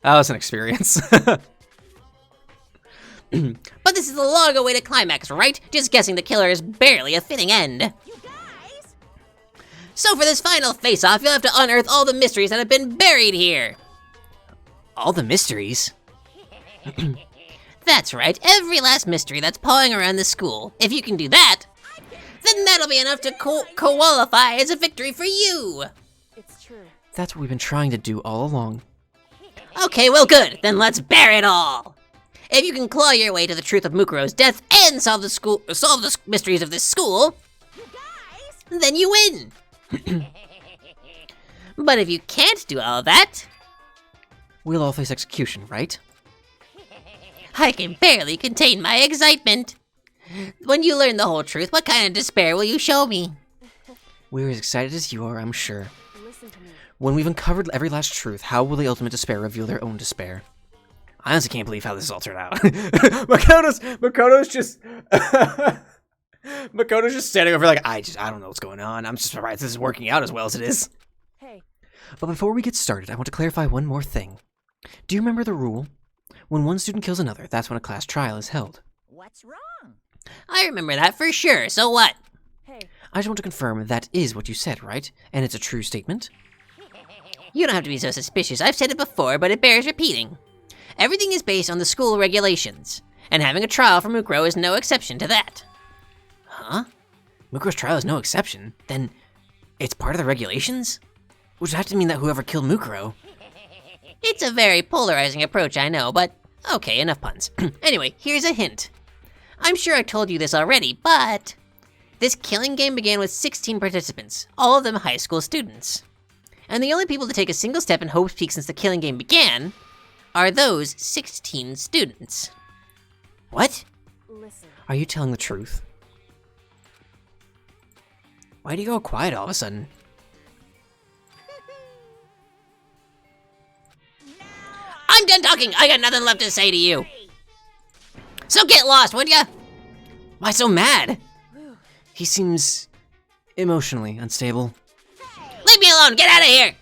That was an experience. But this is the long-awaited climax, right? Just guessing the killer is barely a fitting end. You guys! So for this final face-off, you'll have to unearth all the mysteries that have been buried here. All the mysteries. That's right, every last mystery that's pawing around the school. If you can do that, then that'll be enough to qualify as a victory for you. It's true. That's what we've been trying to do all along. Okay, well good, then let's bear it all. If you can claw your way to the truth of Mukuro's death and solve the mysteries of this school, You guys! then you win. But if you can't do all of that, We'll all face execution, right? I can barely contain my excitement. When you learn the whole truth, what kind of despair will you show me? We're as excited as you are, I'm sure. Listen to me. When we've uncovered every last truth, how will the ultimate despair reveal their own despair? I honestly can't believe how this all turned out. Makoto's just Makoto's just standing over like, I don't know what's going on. I'm just surprised this is working out as well as it is. Hey, But before we get started, I want to clarify one more thing. Do you remember the rule? When one student kills another, that's when a class trial is held. What's wrong? I remember that for sure, so what? hey, I just want to confirm that is what you said, right? And it's a true statement? You don't have to be so suspicious. I've said it before, but it bears repeating. Everything is based on the school regulations, and having a trial for Mukuro is no exception to that. Huh? Mukuro's trial is no exception? Then it's part of the regulations? Which would have to mean that whoever killed Mukuro... It's a very polarizing approach, I know, but okay, enough puns. Anyway, here's a hint. I'm sure I told you this already, but this killing game began with 16 participants, all of them high school students. And the only people to take a single step in Hope's Peak since the killing game began are those 16 students. What? listen. Are you telling the truth? Why do you go quiet all of a sudden? I'm done talking! I got nothing left to say to you! So get lost, would ya? Why so mad? He seems emotionally unstable. Leave me alone! Get out of here!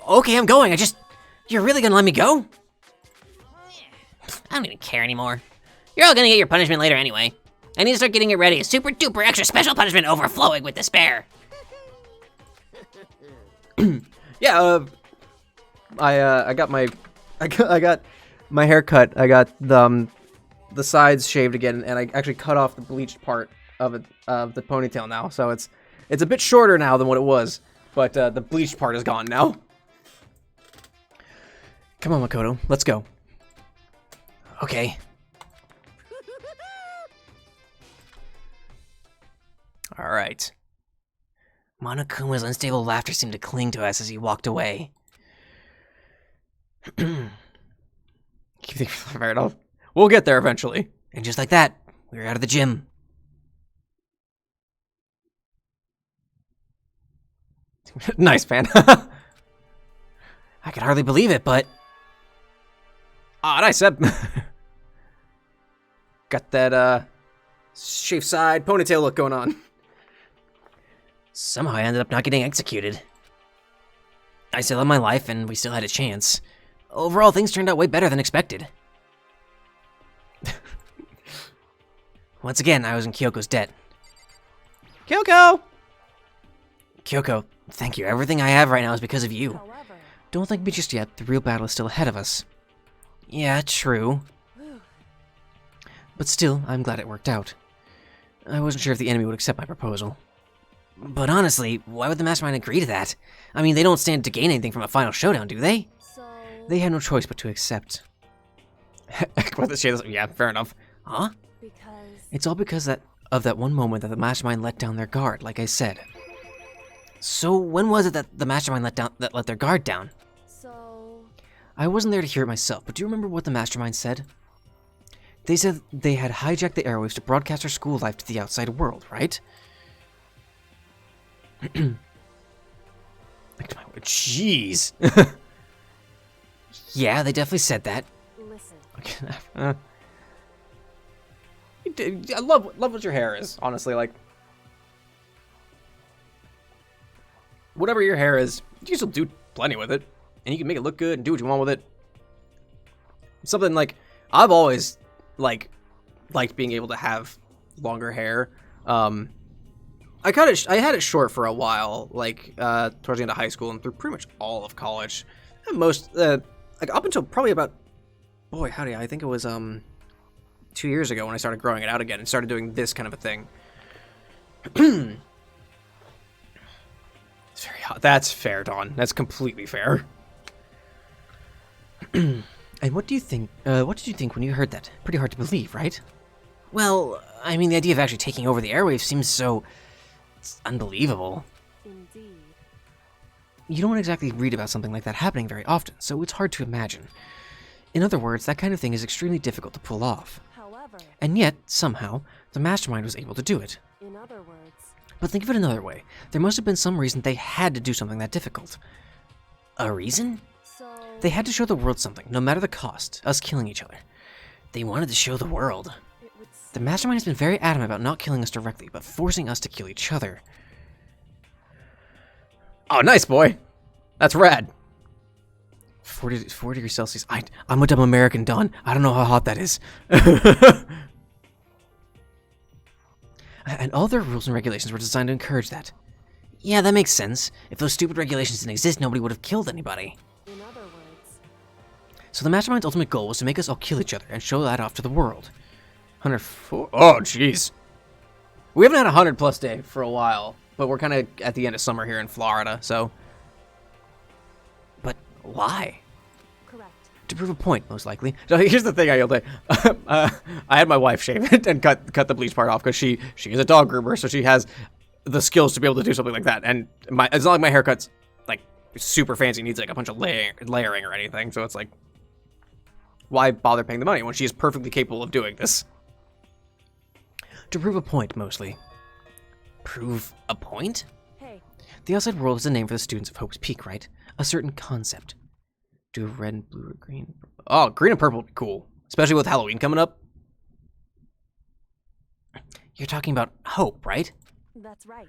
Okay, I'm going. You're really gonna let me go? I don't even care anymore. You're all gonna get your punishment later anyway. I need to start getting it ready. A super duper extra special punishment overflowing with despair. Yeah, I got my hair cut. I got the sides shaved again, and I actually cut off the bleached part of it, the ponytail now. So it's a bit shorter now than what it was, but the bleached part is gone now. Come on, Makoto, let's go. Okay. All right. Monokuma's unstable laughter seemed to cling to us as he walked away. Keep thinking, fair enough. We'll get there eventually. And just like that, we were out of the gym. Nice, man. I could hardly believe it, but... Ah, nice, Seb. Got that, shaved side ponytail look going on. Somehow I ended up not getting executed. I still had my life, and we still had a chance. Overall, things turned out way better than expected. Once again, I was in Kyoko's debt. Kyoko! Kyoko, thank you. Everything I have right now is because of you. However, Don't thank me just yet. The real battle is still ahead of us. Yeah, true. But still, I'm glad it worked out. I wasn't sure if the enemy would accept my proposal. But honestly, why would the Mastermind agree to that? I mean, they don't stand to gain anything from a final showdown, do they? So... They had no choice but to accept. Yeah, fair enough. Huh? Because... It's all because of that one moment that the Mastermind let down their guard, like I said. So when was it that the Mastermind let their guard down? So... I wasn't there to hear it myself, but do you remember what the Mastermind said? They said they had hijacked the airwaves to broadcast our school life to the outside world, right? Jeez. Yeah, they definitely said that. Listen. I love what your hair is, honestly. Like, whatever your hair is, you can still do plenty with it, and you can make it look good and do what you want with it. Something like I've always liked being able to have longer hair. I had it short for a while, like towards the end of high school and through pretty much all of college. And most like up until probably about, boy, howdy, I think it was 2 years ago when I started growing it out again and started doing this kind of a thing. It's very hot. That's fair, Dawn. That's completely fair. And what do you think? What did you think when you heard that? Pretty hard to believe, right? Well, I mean, the idea of actually taking over the airwaves seems so... it's unbelievable. Indeed. You don't exactly read about something like that happening very often, so it's hard to imagine. In other words, that kind of thing is extremely difficult to pull off. However, And yet, somehow, the Mastermind was able to do it. in other words, But think of it another way. There must have been some reason they had to do something that difficult. A reason? so... They had to show the world something, no matter the cost, us killing each other. They wanted to show the world. It would The Mastermind has been very adamant about not killing us directly, but forcing us to kill each other. Oh, nice, boy. That's rad. 40 degrees Celsius. I'm a dumb American, Don. I don't know how hot that is. And all their rules and regulations were designed to encourage that. Yeah, that makes sense. If those stupid regulations didn't exist, nobody would have killed anybody. in other words, So the Mastermind's ultimate goal was to make us all kill each other and show that off to the world. 104. Oh, jeez. We haven't had a 100+ day for a while, but we're kind of at the end of summer here in Florida, so. But why? correct. To prove a point, most likely. So here's the thing I yelled at. I had my wife shave it and cut the bleach part off because she is a dog groomer, so she has the skills to be able to do something like that. And it's not like my haircut's like super fancy, needs like a bunch of layering or anything. So it's like, why bother paying the money when she is perfectly capable of doing this? To prove a point, mostly. Prove a point? Hey, The outside world is a name for the students of Hope's Peak, right? A certain concept. Do red and blue or green? Oh, green and purple would be cool. Especially with Halloween coming up. You're talking about hope, right? that's right.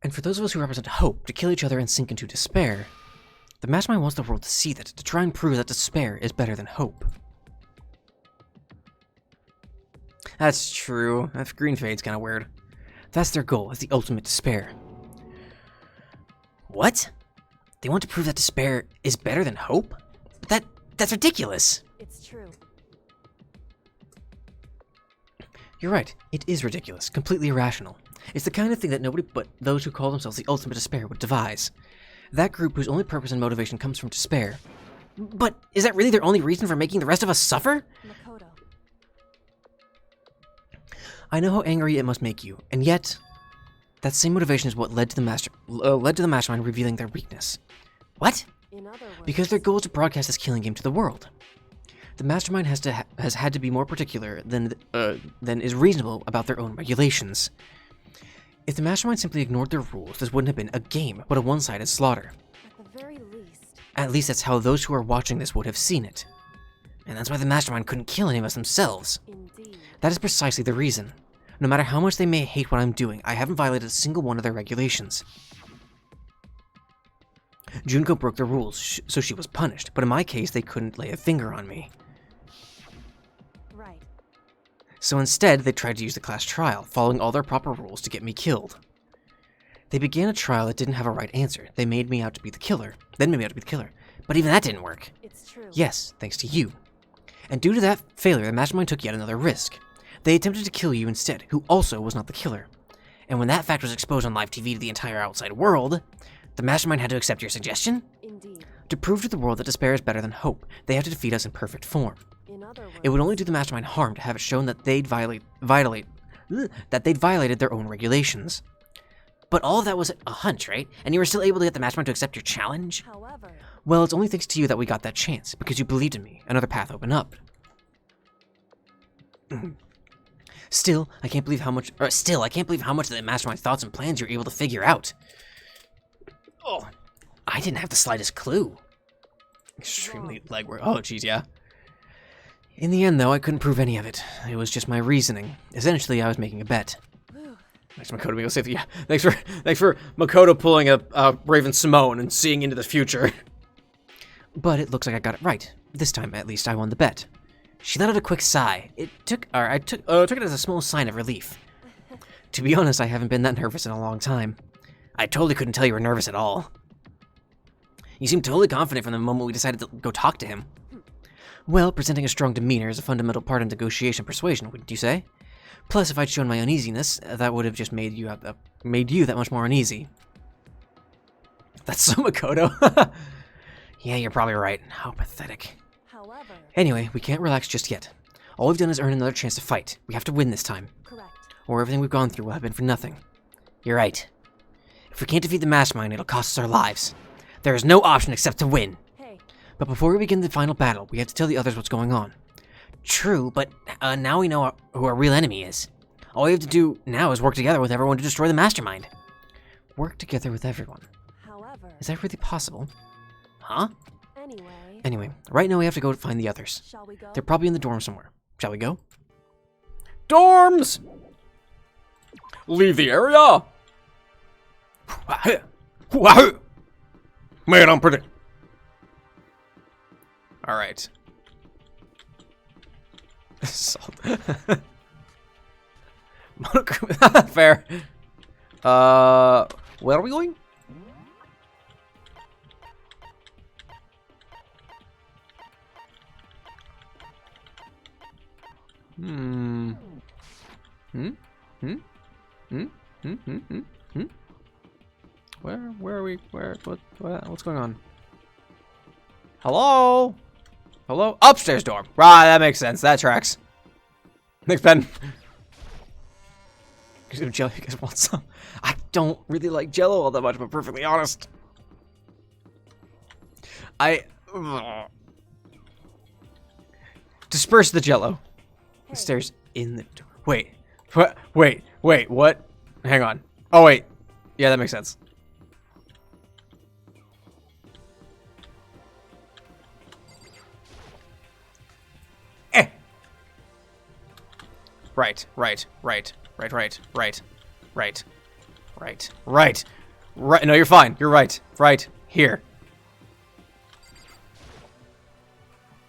And for those of us who represent hope, to kill each other and sink into despair, the Mastermind wants the world to see that, to try and prove that despair is better than hope. That's true. That green fade's kind of weird. That's their goal, is the ultimate despair. What? They want to prove that despair is better than hope? But that's ridiculous. It's true. You're right, it is ridiculous, completely irrational. It's the kind of thing that nobody but those who call themselves the ultimate despair would devise. That group whose only purpose and motivation comes from despair. But is that really their only reason for making the rest of us suffer? Makoto. I know how angry it must make you, and yet, that same motivation is what led to the Mastermind revealing their weakness. What? In other words, Because their goal is to broadcast this killing game to the world. The Mastermind has had to be more particular than is reasonable about their own regulations. If the Mastermind simply ignored their rules, this wouldn't have been a game, but a one-sided slaughter. at the very least, At least that's how those who are watching this would have seen it. And that's why the Mastermind couldn't kill any of us themselves. indeed. That is precisely the reason. No matter how much they may hate what I'm doing, I haven't violated a single one of their regulations. Junko broke the rules, so she was punished, but in my case, they couldn't lay a finger on me. Right. So instead, they tried to use the class trial, following all their proper rules to get me killed. They began a trial that didn't have a right answer. They made me out to be the killer, then made me out to be the killer. But even that didn't work. It's true. Yes, thanks to you. And due to that failure, the Mastermind took yet another risk. They attempted to kill you instead, who also was not the killer. And when that fact was exposed on live TV to the entire outside world, the Mastermind had to accept your suggestion? Indeed. To prove to the world that despair is better than hope, they have to defeat us in perfect form. In other words, It would only do the Mastermind harm to have it shown that they'd violated their own regulations. But all of that was a hunch, right? And you were still able to get the Mastermind to accept your challenge? however, Well, it's only thanks to you that we got that chance, because you believed in me. Another path opened up. Still, I can't believe how much of the Mastermind's thoughts and plans you were able to figure out. Oh, I didn't have the slightest clue. Extremely legwork. Oh, jeez, yeah. In the end, though, I couldn't prove any of it. It was just my reasoning. Essentially, I was making a bet. Thanks, Makoto, being able to save the... Yeah, thanks for Makoto pulling a Raven Simone and seeing into the future. But it looks like I got it right. This time, at least, I won the bet. She let out a quick sigh. I took it as a small sign of relief. To be honest, I haven't been that nervous in a long time. I totally couldn't tell you were nervous at all. You seemed totally confident from the moment we decided to go talk to him. Well, presenting a strong demeanor is a fundamental part of negotiation persuasion, wouldn't you say? Plus, if I'd shown my uneasiness, that would have just made you that much more uneasy. That's so Makoto. Yeah, you're probably right. How pathetic. however, Anyway, we can't relax just yet. All we've done is earn another chance to fight. We have to win this time, correct. or everything we've gone through will have been for nothing. You're right. If we can't defeat the Mastermind, it'll cost us our lives. There is no option except to win. Hey, But before we begin the final battle, we have to tell the others what's going on. True, but now we know who our real enemy is. All we have to do now is work together with everyone to destroy the Mastermind. Work together with everyone. however, Is that really possible? Huh? anyway, Anyway, right now we have to go find the others. shall we go? They're probably in the dorm somewhere. Shall we go? Dorms! Leave the area! Man, I'm pretty. Alright. Fair. Where are we going? Where are we? What's going on? Hello? Hello? Upstairs dorm. Right, that makes sense. That tracks. Thanks, Ben. Jello, you guys want some? I don't really like Jello all that much, but perfectly honest. Disperse the Jello. The stairs in the door. Wait. Wait, what? Hang on. Oh, wait. Yeah, that makes sense. Right. No, you're fine. You're right. Right here.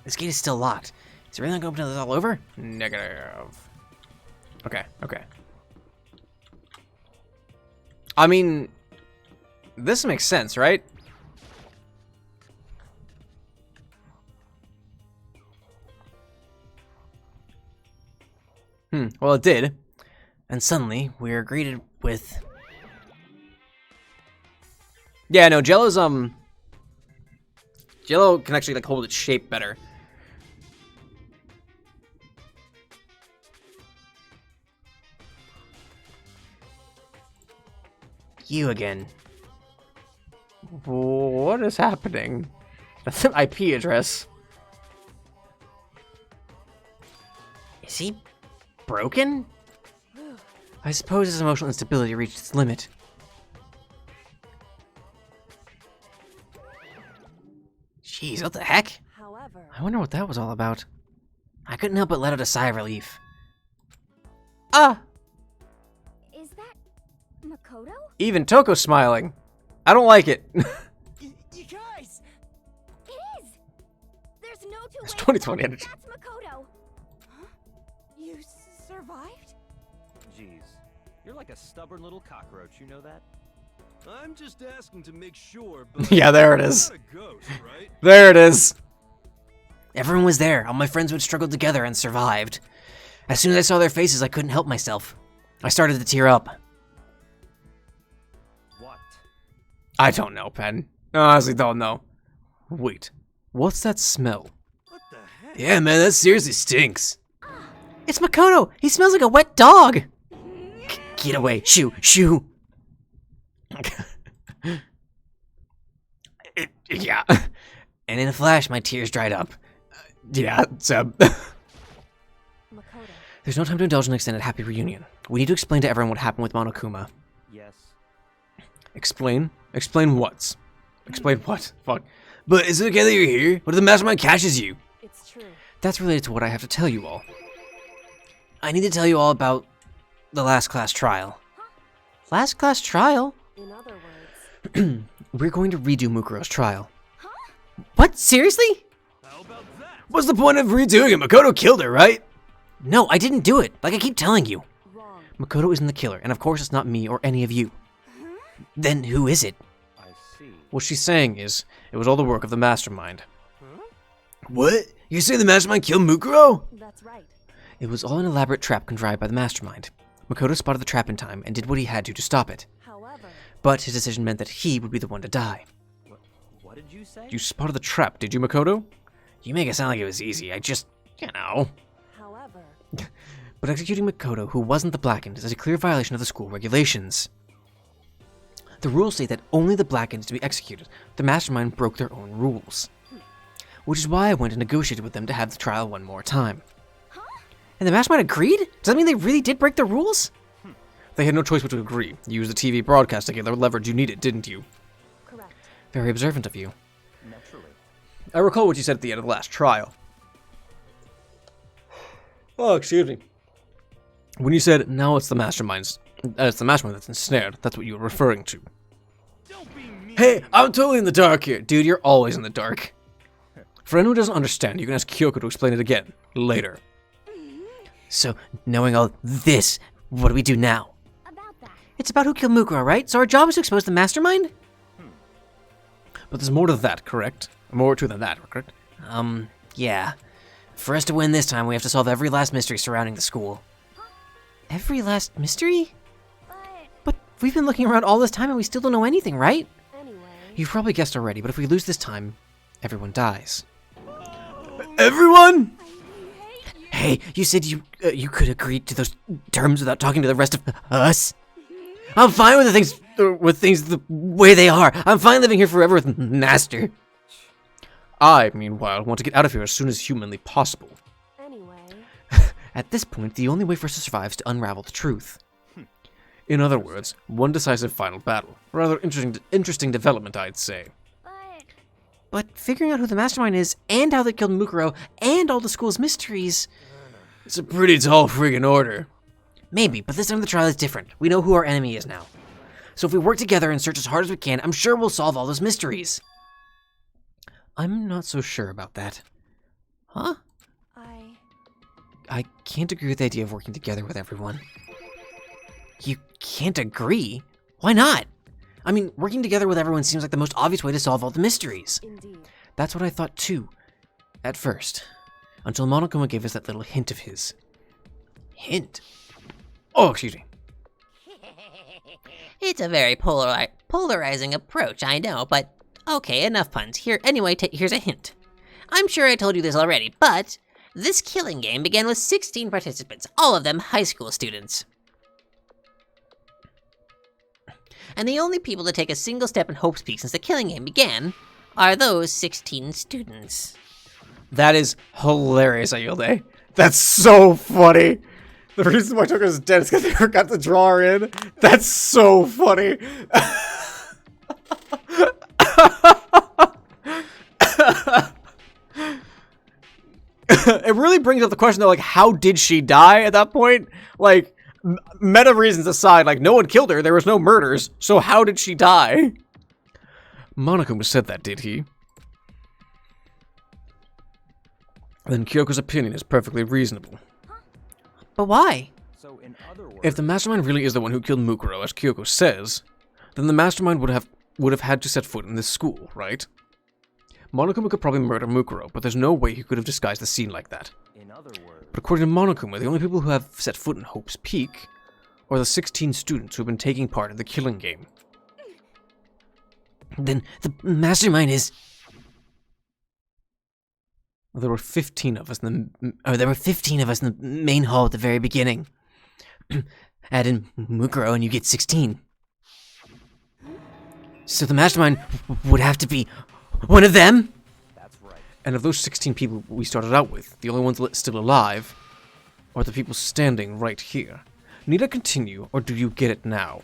This gate is still locked. Is it really not going to open this all over? Negative. Okay. I mean, this makes sense, right? Well, it did. And suddenly, we are greeted with... Yeah, no, Jello's, Jello can actually, like, hold its shape better. You again. What is happening? That's an IP address. Is he broken? I suppose his emotional instability reached its limit. Jeez, what the heck? However, I wonder what that was all about. I couldn't help but let out a sigh of relief. Ah! is that Makoto? Even Toko's smiling. I don't like it. You guys! It is! There's no two It's ways 2020 about it. energy. That's Makoto! You survived? Jeez, you're like a stubborn little cockroach, you know that? I'm just asking to make sure, but Yeah, there it is. you're not a ghost, right? There it is. Everyone was there. All my friends would struggle together and survived. As soon as I saw their faces, I couldn't help myself. I started to tear up. What? I don't know, Pen. I honestly don't know. Wait, what's that smell? What the heck? Yeah, man, that seriously stinks. It's Makoto! He smells like a wet dog! Get away. Shoo, shoo. Yeah. And in a flash, my tears dried up. Yeah, Seb. Makoto. There's no time to indulge in an extended happy reunion. We need to explain to everyone what happened with Monokuma. Yes. Explain? Explain what? Explain what? Fuck. But is it okay that you're here? What if the mastermind catches you? It's true. That's related to what I have to tell you all. I need to tell you all about the last class trial. Last class trial? In other words, We're going to redo Mukuro's trial. What? Seriously? How about that? What's the point of redoing it? Makoto killed her, right? No, I didn't do it, like I keep telling you. wrong. Makoto isn't the killer, and of course it's not me or any of you. Then who is it? I see. What she's saying is, it was all the work of the mastermind. What? You say the mastermind killed Mukuro? That's right. It was all an elaborate trap contrived by the mastermind. Makoto spotted the trap in time and did what he had to stop it. However, But his decision meant that he would be the one to die. What did you say? You spotted the trap, did you, Makoto? You make it sound like it was easy. I just, you know. however, But executing Makoto, who wasn't the Blackened, is a clear violation of the school regulations. The rules say that only the Blackened is to be executed. The mastermind broke their own rules. Which is why I went and negotiated with them to have the trial one more time. And the mastermind agreed? Does that mean they really did break the rules? They had no choice but to agree. You used the TV broadcast to get the leverage you needed, didn't you? correct. Very observant of you. Naturally. I recall what you said at the end of the last trial. Oh, excuse me. When you said, now it's the mastermind that's ensnared, that's what you were referring to. Don't be mean. Hey, I'm totally in the dark here. Dude, you're always in the dark. For anyone who doesn't understand, you can ask Kyoko to explain it again, later. So, knowing all this, what do we do now? About that. It's about who killed Mukuro, right? So our job is to expose the mastermind? But there's more to that, correct? More to than that, correct? Yeah. For us to win this time, we have to solve every last mystery surrounding the school. Every last mystery? But we've been looking around all this time and we still don't know anything, right? Anyway, You've probably guessed already, but if we lose this time, everyone dies. Everyone? Hey, you said you could agree to those terms without talking to the rest of us? I'm fine with things the way they are. I'm fine living here forever with Master. I, meanwhile, want to get out of here as soon as humanly possible. anyway, At this point, the only way for us to survive is to unravel the truth. In other words, one decisive final battle. Rather interesting development, I'd say. But figuring out who the mastermind is, and how they killed Mukuro, and all the school's mysteries... It's a pretty tall friggin' order. Maybe, but this time the trial is different. We know who our enemy is now. So if we work together and search as hard as we can, I'm sure we'll solve all those mysteries. I'm not so sure about that. Huh? I can't agree with the idea of working together with everyone. You can't agree? Why not? I mean, working together with everyone seems like the most obvious way to solve all the mysteries. indeed. That's what I thought too, at first. Until Monokuma gave us that little hint of his. Hint? Oh, excuse me. It's a very polarizing approach, I know, but okay, enough puns. Here, anyway, here's a hint. I'm sure I told you this already, but this killing game began with 16 participants, all of them high school students. And the only people to take a single step in Hope's Peak since the killing game began are those 16 students. That is hilarious, Ayode. That's so funny. The reason why Toko's dead is because they forgot to draw her in. That's so funny. It really brings up the question though, like, how did she die at that point? Like, meta reasons aside, like, no one killed her, there was no murders, so how did she die? Monokuma said that, did he? Then Kyoko's opinion is perfectly reasonable. But why? So in other words, If the mastermind really is the one who killed Mukuro, as Kyoko says, then the mastermind would have had to set foot in this school, right? Monokuma could probably murder Mukuro, but there's no way he could have disguised the scene like that. In other words, But according to Monokuma, the only people who have set foot in Hope's Peak are the 16 students who have been taking part in the killing game. Then the mastermind is... There were 15 of us in there were 15 of us in the main hall at the very beginning. Add in Mukuro and you get 16. So the mastermind would have to be one of them? that's right. And of those 16 people we started out with, the only ones still alive are the people standing right here. Need I continue, or do you get it now?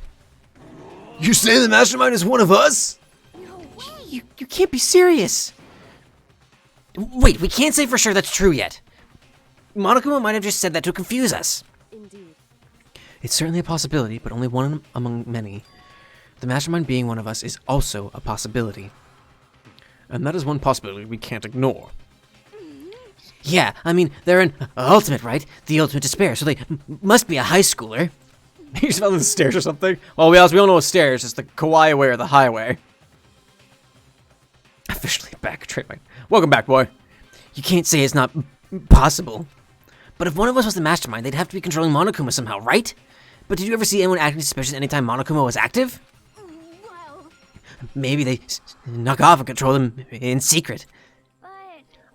You say the mastermind is one of us? You can't be serious. Wait, we can't say for sure that's true yet. Monokuma might have just said that to confuse us. Indeed. It's certainly a possibility, but only one among many. The mastermind being one of us is also a possibility. And that is one possibility we can't ignore. Yeah, I mean, they're an ultimate, right? The ultimate despair, so they must be a high schooler. He just fell in the stairs or something? Well, we all know it's stairs. It's the kawaii way or the highway. Officially back, Trademark. Welcome back, boy. You can't say it's not possible. But if one of us was the mastermind, they'd have to be controlling Monokuma somehow, right? But did you ever see anyone acting suspicious anytime Monokuma was active? Well, Maybe they snuck off and controlled him in secret. but...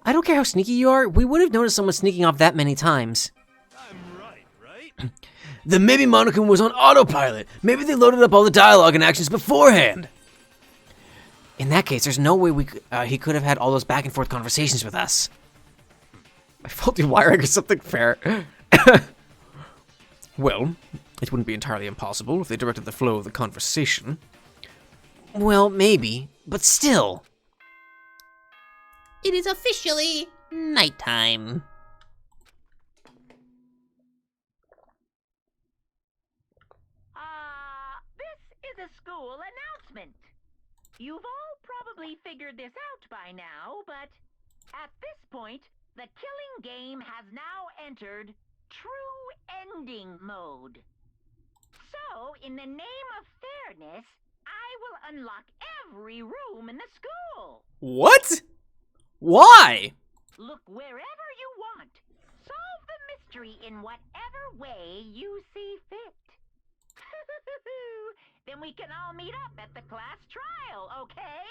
I don't care how sneaky you are, we would have noticed someone sneaking off that many times. I'm right? Then maybe Monokuma was on autopilot. Maybe they loaded up all the dialogue and actions beforehand. In that case, there's no way he could have had all those back and forth conversations with us. My faulty wiring is something fair. Well, it wouldn't be entirely impossible if they directed the flow of the conversation. Well, maybe, but still. It is officially nighttime. This is a school announcement. You've all probably figured this out by now, but at this point, the killing game has now entered true ending mode. So, in the name of fairness, I will unlock every room in the school. What? Why? Look wherever you want. Solve the mystery in whatever way you see fit. Then we can all meet up at the class trial, okay?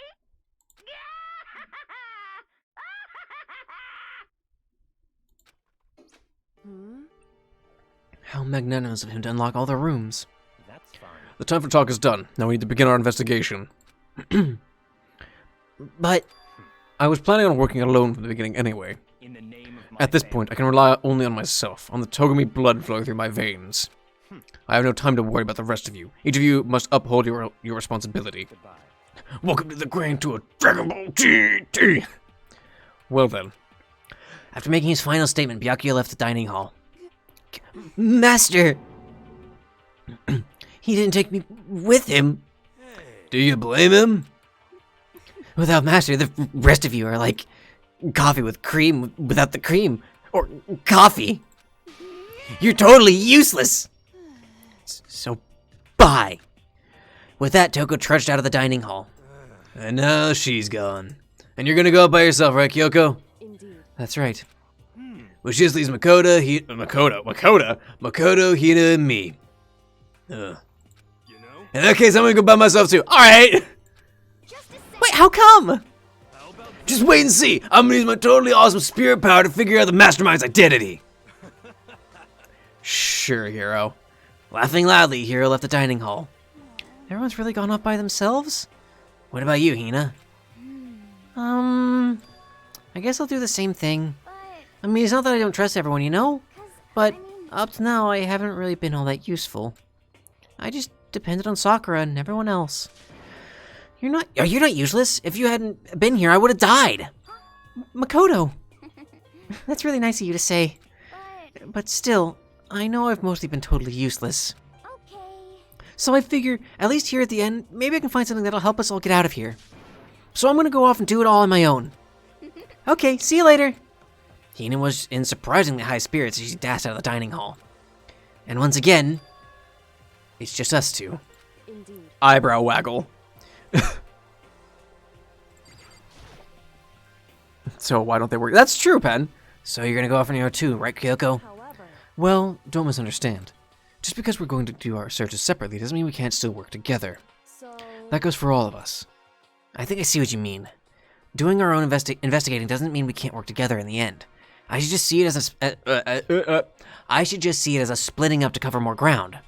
How magnanimous of him to unlock all the rooms. That's fine. The time for talk is done. Now we need to begin our investigation. But I was planning on working alone from the beginning anyway. In the name of my At this family. point, I can rely only on myself, on the Togami blood flowing through my veins. I have no time to worry about the rest of you. Each of you must uphold your responsibility. Goodbye. Welcome to the Grand Tour Dragon Ball GT! Well then. after making his final statement, Byakuya left the dining hall. Master! He didn't take me with him. Do you blame him? Without Master, the rest of you are like coffee with cream without the cream. Or coffee. You're totally useless. So, bye. With that, Toko trudged out of the dining hall. And now she's gone. And you're gonna go out by yourself, right, Kyoko? Indeed. That's right. Which just leaves Makoto, Hina, and me. You know? In that case, I'm gonna go by myself too. Alright! Just a sec. Wait, how come? How about Just wait and see. I'm gonna use my totally awesome spirit power to figure out the mastermind's identity. Sure, Hero. Laughing loudly, Hiro left the dining hall. Everyone's really gone off by themselves? What about you, Hina? I guess I'll do the same thing. But, I mean, it's not that I don't trust everyone, you know? 'cause, But I mean, up to now, I haven't really been all that useful. I just depended on Sakura and everyone else. You're not useless? If you hadn't been here, I would have died. Makoto. That's really nice of you to say. But still, I know I've mostly been totally useless. okay. So I figure, at least here at the end, maybe I can find something that'll help us all get out of here. So I'm gonna go off and do it all on my own. Okay, see you later. Hina was in surprisingly high spirits as she dashed out of the dining hall. And once again, it's just us two. Indeed. Eyebrow waggle. So why don't they work? That's true, Pen. So you're gonna go off on your own too, right, Kyoko? However, Well, don't misunderstand. Just because we're going to do our searches separately doesn't mean we can't still work together. so That goes for all of us. I think I see what you mean. Doing our own investigating doesn't mean we can't work together in the end. I should just see it as I should just see it as a splitting up to cover more ground.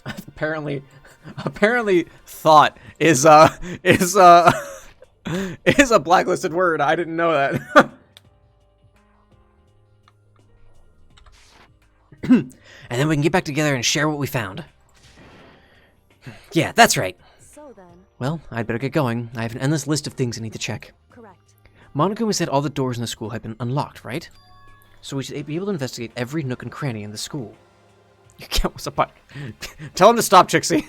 Apparently, thought is a blacklisted word. I didn't know that. And then we can get back together and share what we found. Yeah, that's right. so then, Well, I'd better get going. I have an endless list of things I need to check. correct. Monokuma said all the doors in the school had been unlocked, right? So we should be able to investigate every nook and cranny in the school. You can't. What's up? Tell him to stop, Trixie.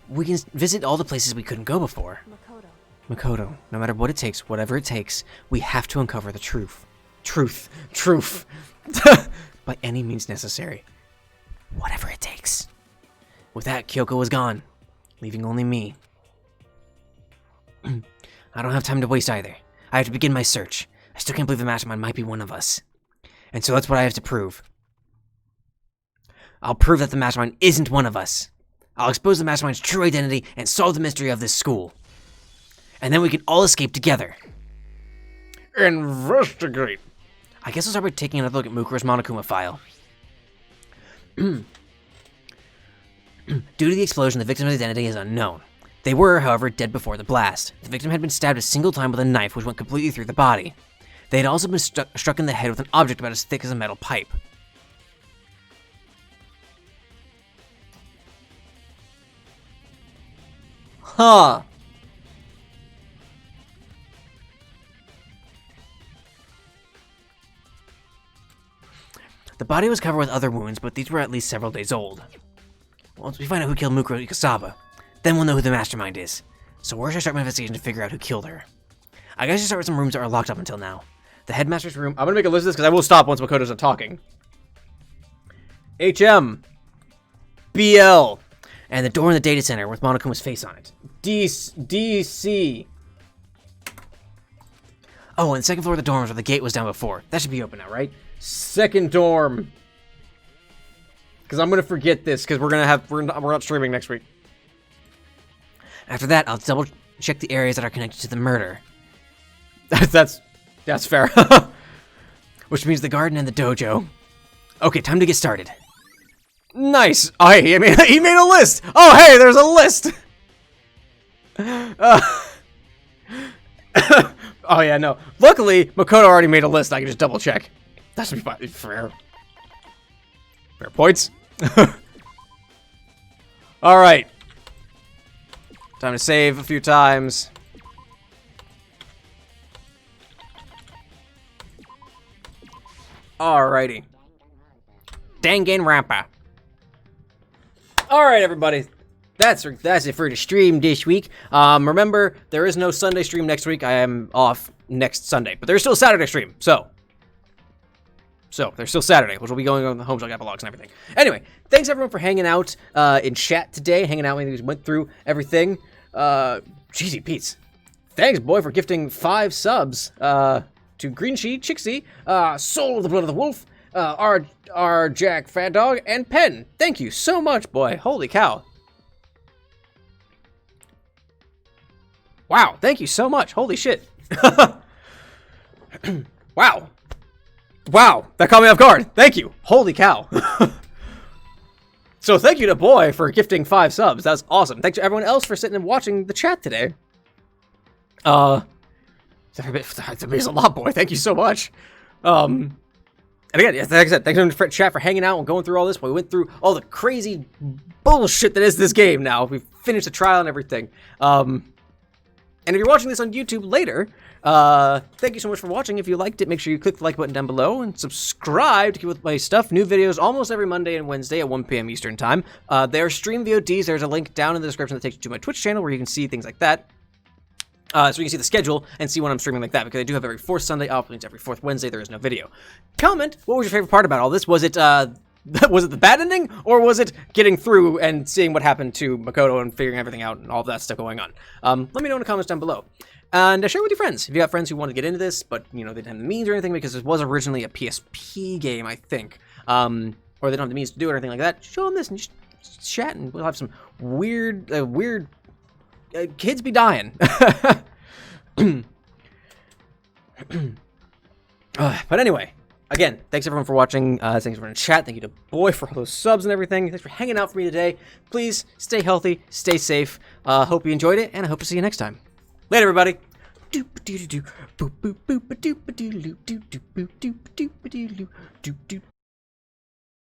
We can visit all the places we couldn't go before. Makoto. Makoto, no matter what it takes, whatever it takes, we have to uncover the truth. Truth. By any means necessary. Whatever it takes. With that, Kyoko was gone, leaving only me. I don't have time to waste either. I have to begin my search. I still can't believe the mastermind might be one of us. And so that's what I have to prove. I'll prove that the mastermind isn't one of us. I'll expose the mastermind's true identity and solve the mystery of this school. And then we can all escape together. Investigate. I guess I'll start by taking another look at Mukuro's Monokuma file. Due to the explosion, the victim's identity is unknown. They were, however, dead before the blast. The victim had been stabbed a single time with a knife which went completely through the body. They had also been struck in the head with an object about as thick as a metal pipe. Huh. The body was covered with other wounds, but these were at least several days old. Once we find out who killed Mukuro Ikasaba, then we'll know who the mastermind is. So where should I start my investigation to figure out who killed her? I guess I should start with some rooms that are locked up until now. The headmaster's room. I'm gonna make a list of this because I will stop once Makoto's done talking. HM. BL. And the door in the data center with Monokuma's face on it. DC. Oh, and the second floor of the dorms where the gate was down before. That should be open now, right? Second dorm. Because I'm gonna forget this because we're not streaming next week. After that, I'll double check the areas that are connected to the murder. That's fair. Which means the garden and the dojo. Okay, time to get started. Nice. Oh, hey, he made a list. Oh, hey, there's a list. Oh, yeah, no. Luckily, Makoto already made a list. I can just double check. That should be fine. Fair points. All right. Time to save a few times. Alrighty. Danganronpa. Alright, everybody. That's it for the stream this week. Remember, there is no Sunday stream next week. I am off next Sunday. But there's still a Saturday stream. So there's still Saturday, which will be going on the Homeshock epilogues and everything. Anyway, thanks everyone for hanging out in chat today. Hanging out when we went through everything. Jeezy Pete's. Thanks, boy, for gifting 5 subs. To Green Sheet, Chixie, Soul of the Blood of the Wolf, R. Jack Fat Dog, and Pen. Thank you so much, boy. Holy cow. Wow, thank you so much. Holy shit. Wow. Wow, that caught me off guard. Thank you. Holy cow. So thank you to Boy for gifting 5 subs. That's awesome. Thanks to everyone else for sitting and watching the chat today. That means a lot, Boy. Thank you so much. And again, like I said, thanks to chat for hanging out and going through all this. We went through all the crazy bullshit that is this game now. We finished the trial and everything. And if you're watching this on YouTube later, thank you so much for watching. If you liked it, make sure you click the like button down below and subscribe to keep with my stuff. New videos almost every Monday and Wednesday at 1 p.m. Eastern Time. There are stream VODs. There's a link down in the description that takes you to my Twitch channel where you can see things like that. So you can see the schedule and see when I'm streaming like that, because I do have every 4th Sunday off, which means every 4th Wednesday there is no video. Comment, what was your favorite part about all this? Was it Was it the bad ending, or was it getting through and seeing what happened to Makoto and figuring everything out and all of that stuff going on? Let me know in the comments down below. And share with your friends. If you got friends who want to get into this, but, you know, they didn't have the means or anything, because it was originally a PSP game, I think. Or they don't have the means to do it or anything like that, show them this and just chat, and we'll have some weird, kids be dying. But anyway, again, thanks everyone for watching. Thanks everyone in chat. Thank you to Boy for all those subs and everything. Thanks for hanging out for me today. Please stay healthy, stay safe. Hope you enjoyed it, and I hope to see you next time. Later, everybody. Doop doop doop boop boop boop doop doop doop doop doop doop doop doop doop doop doop.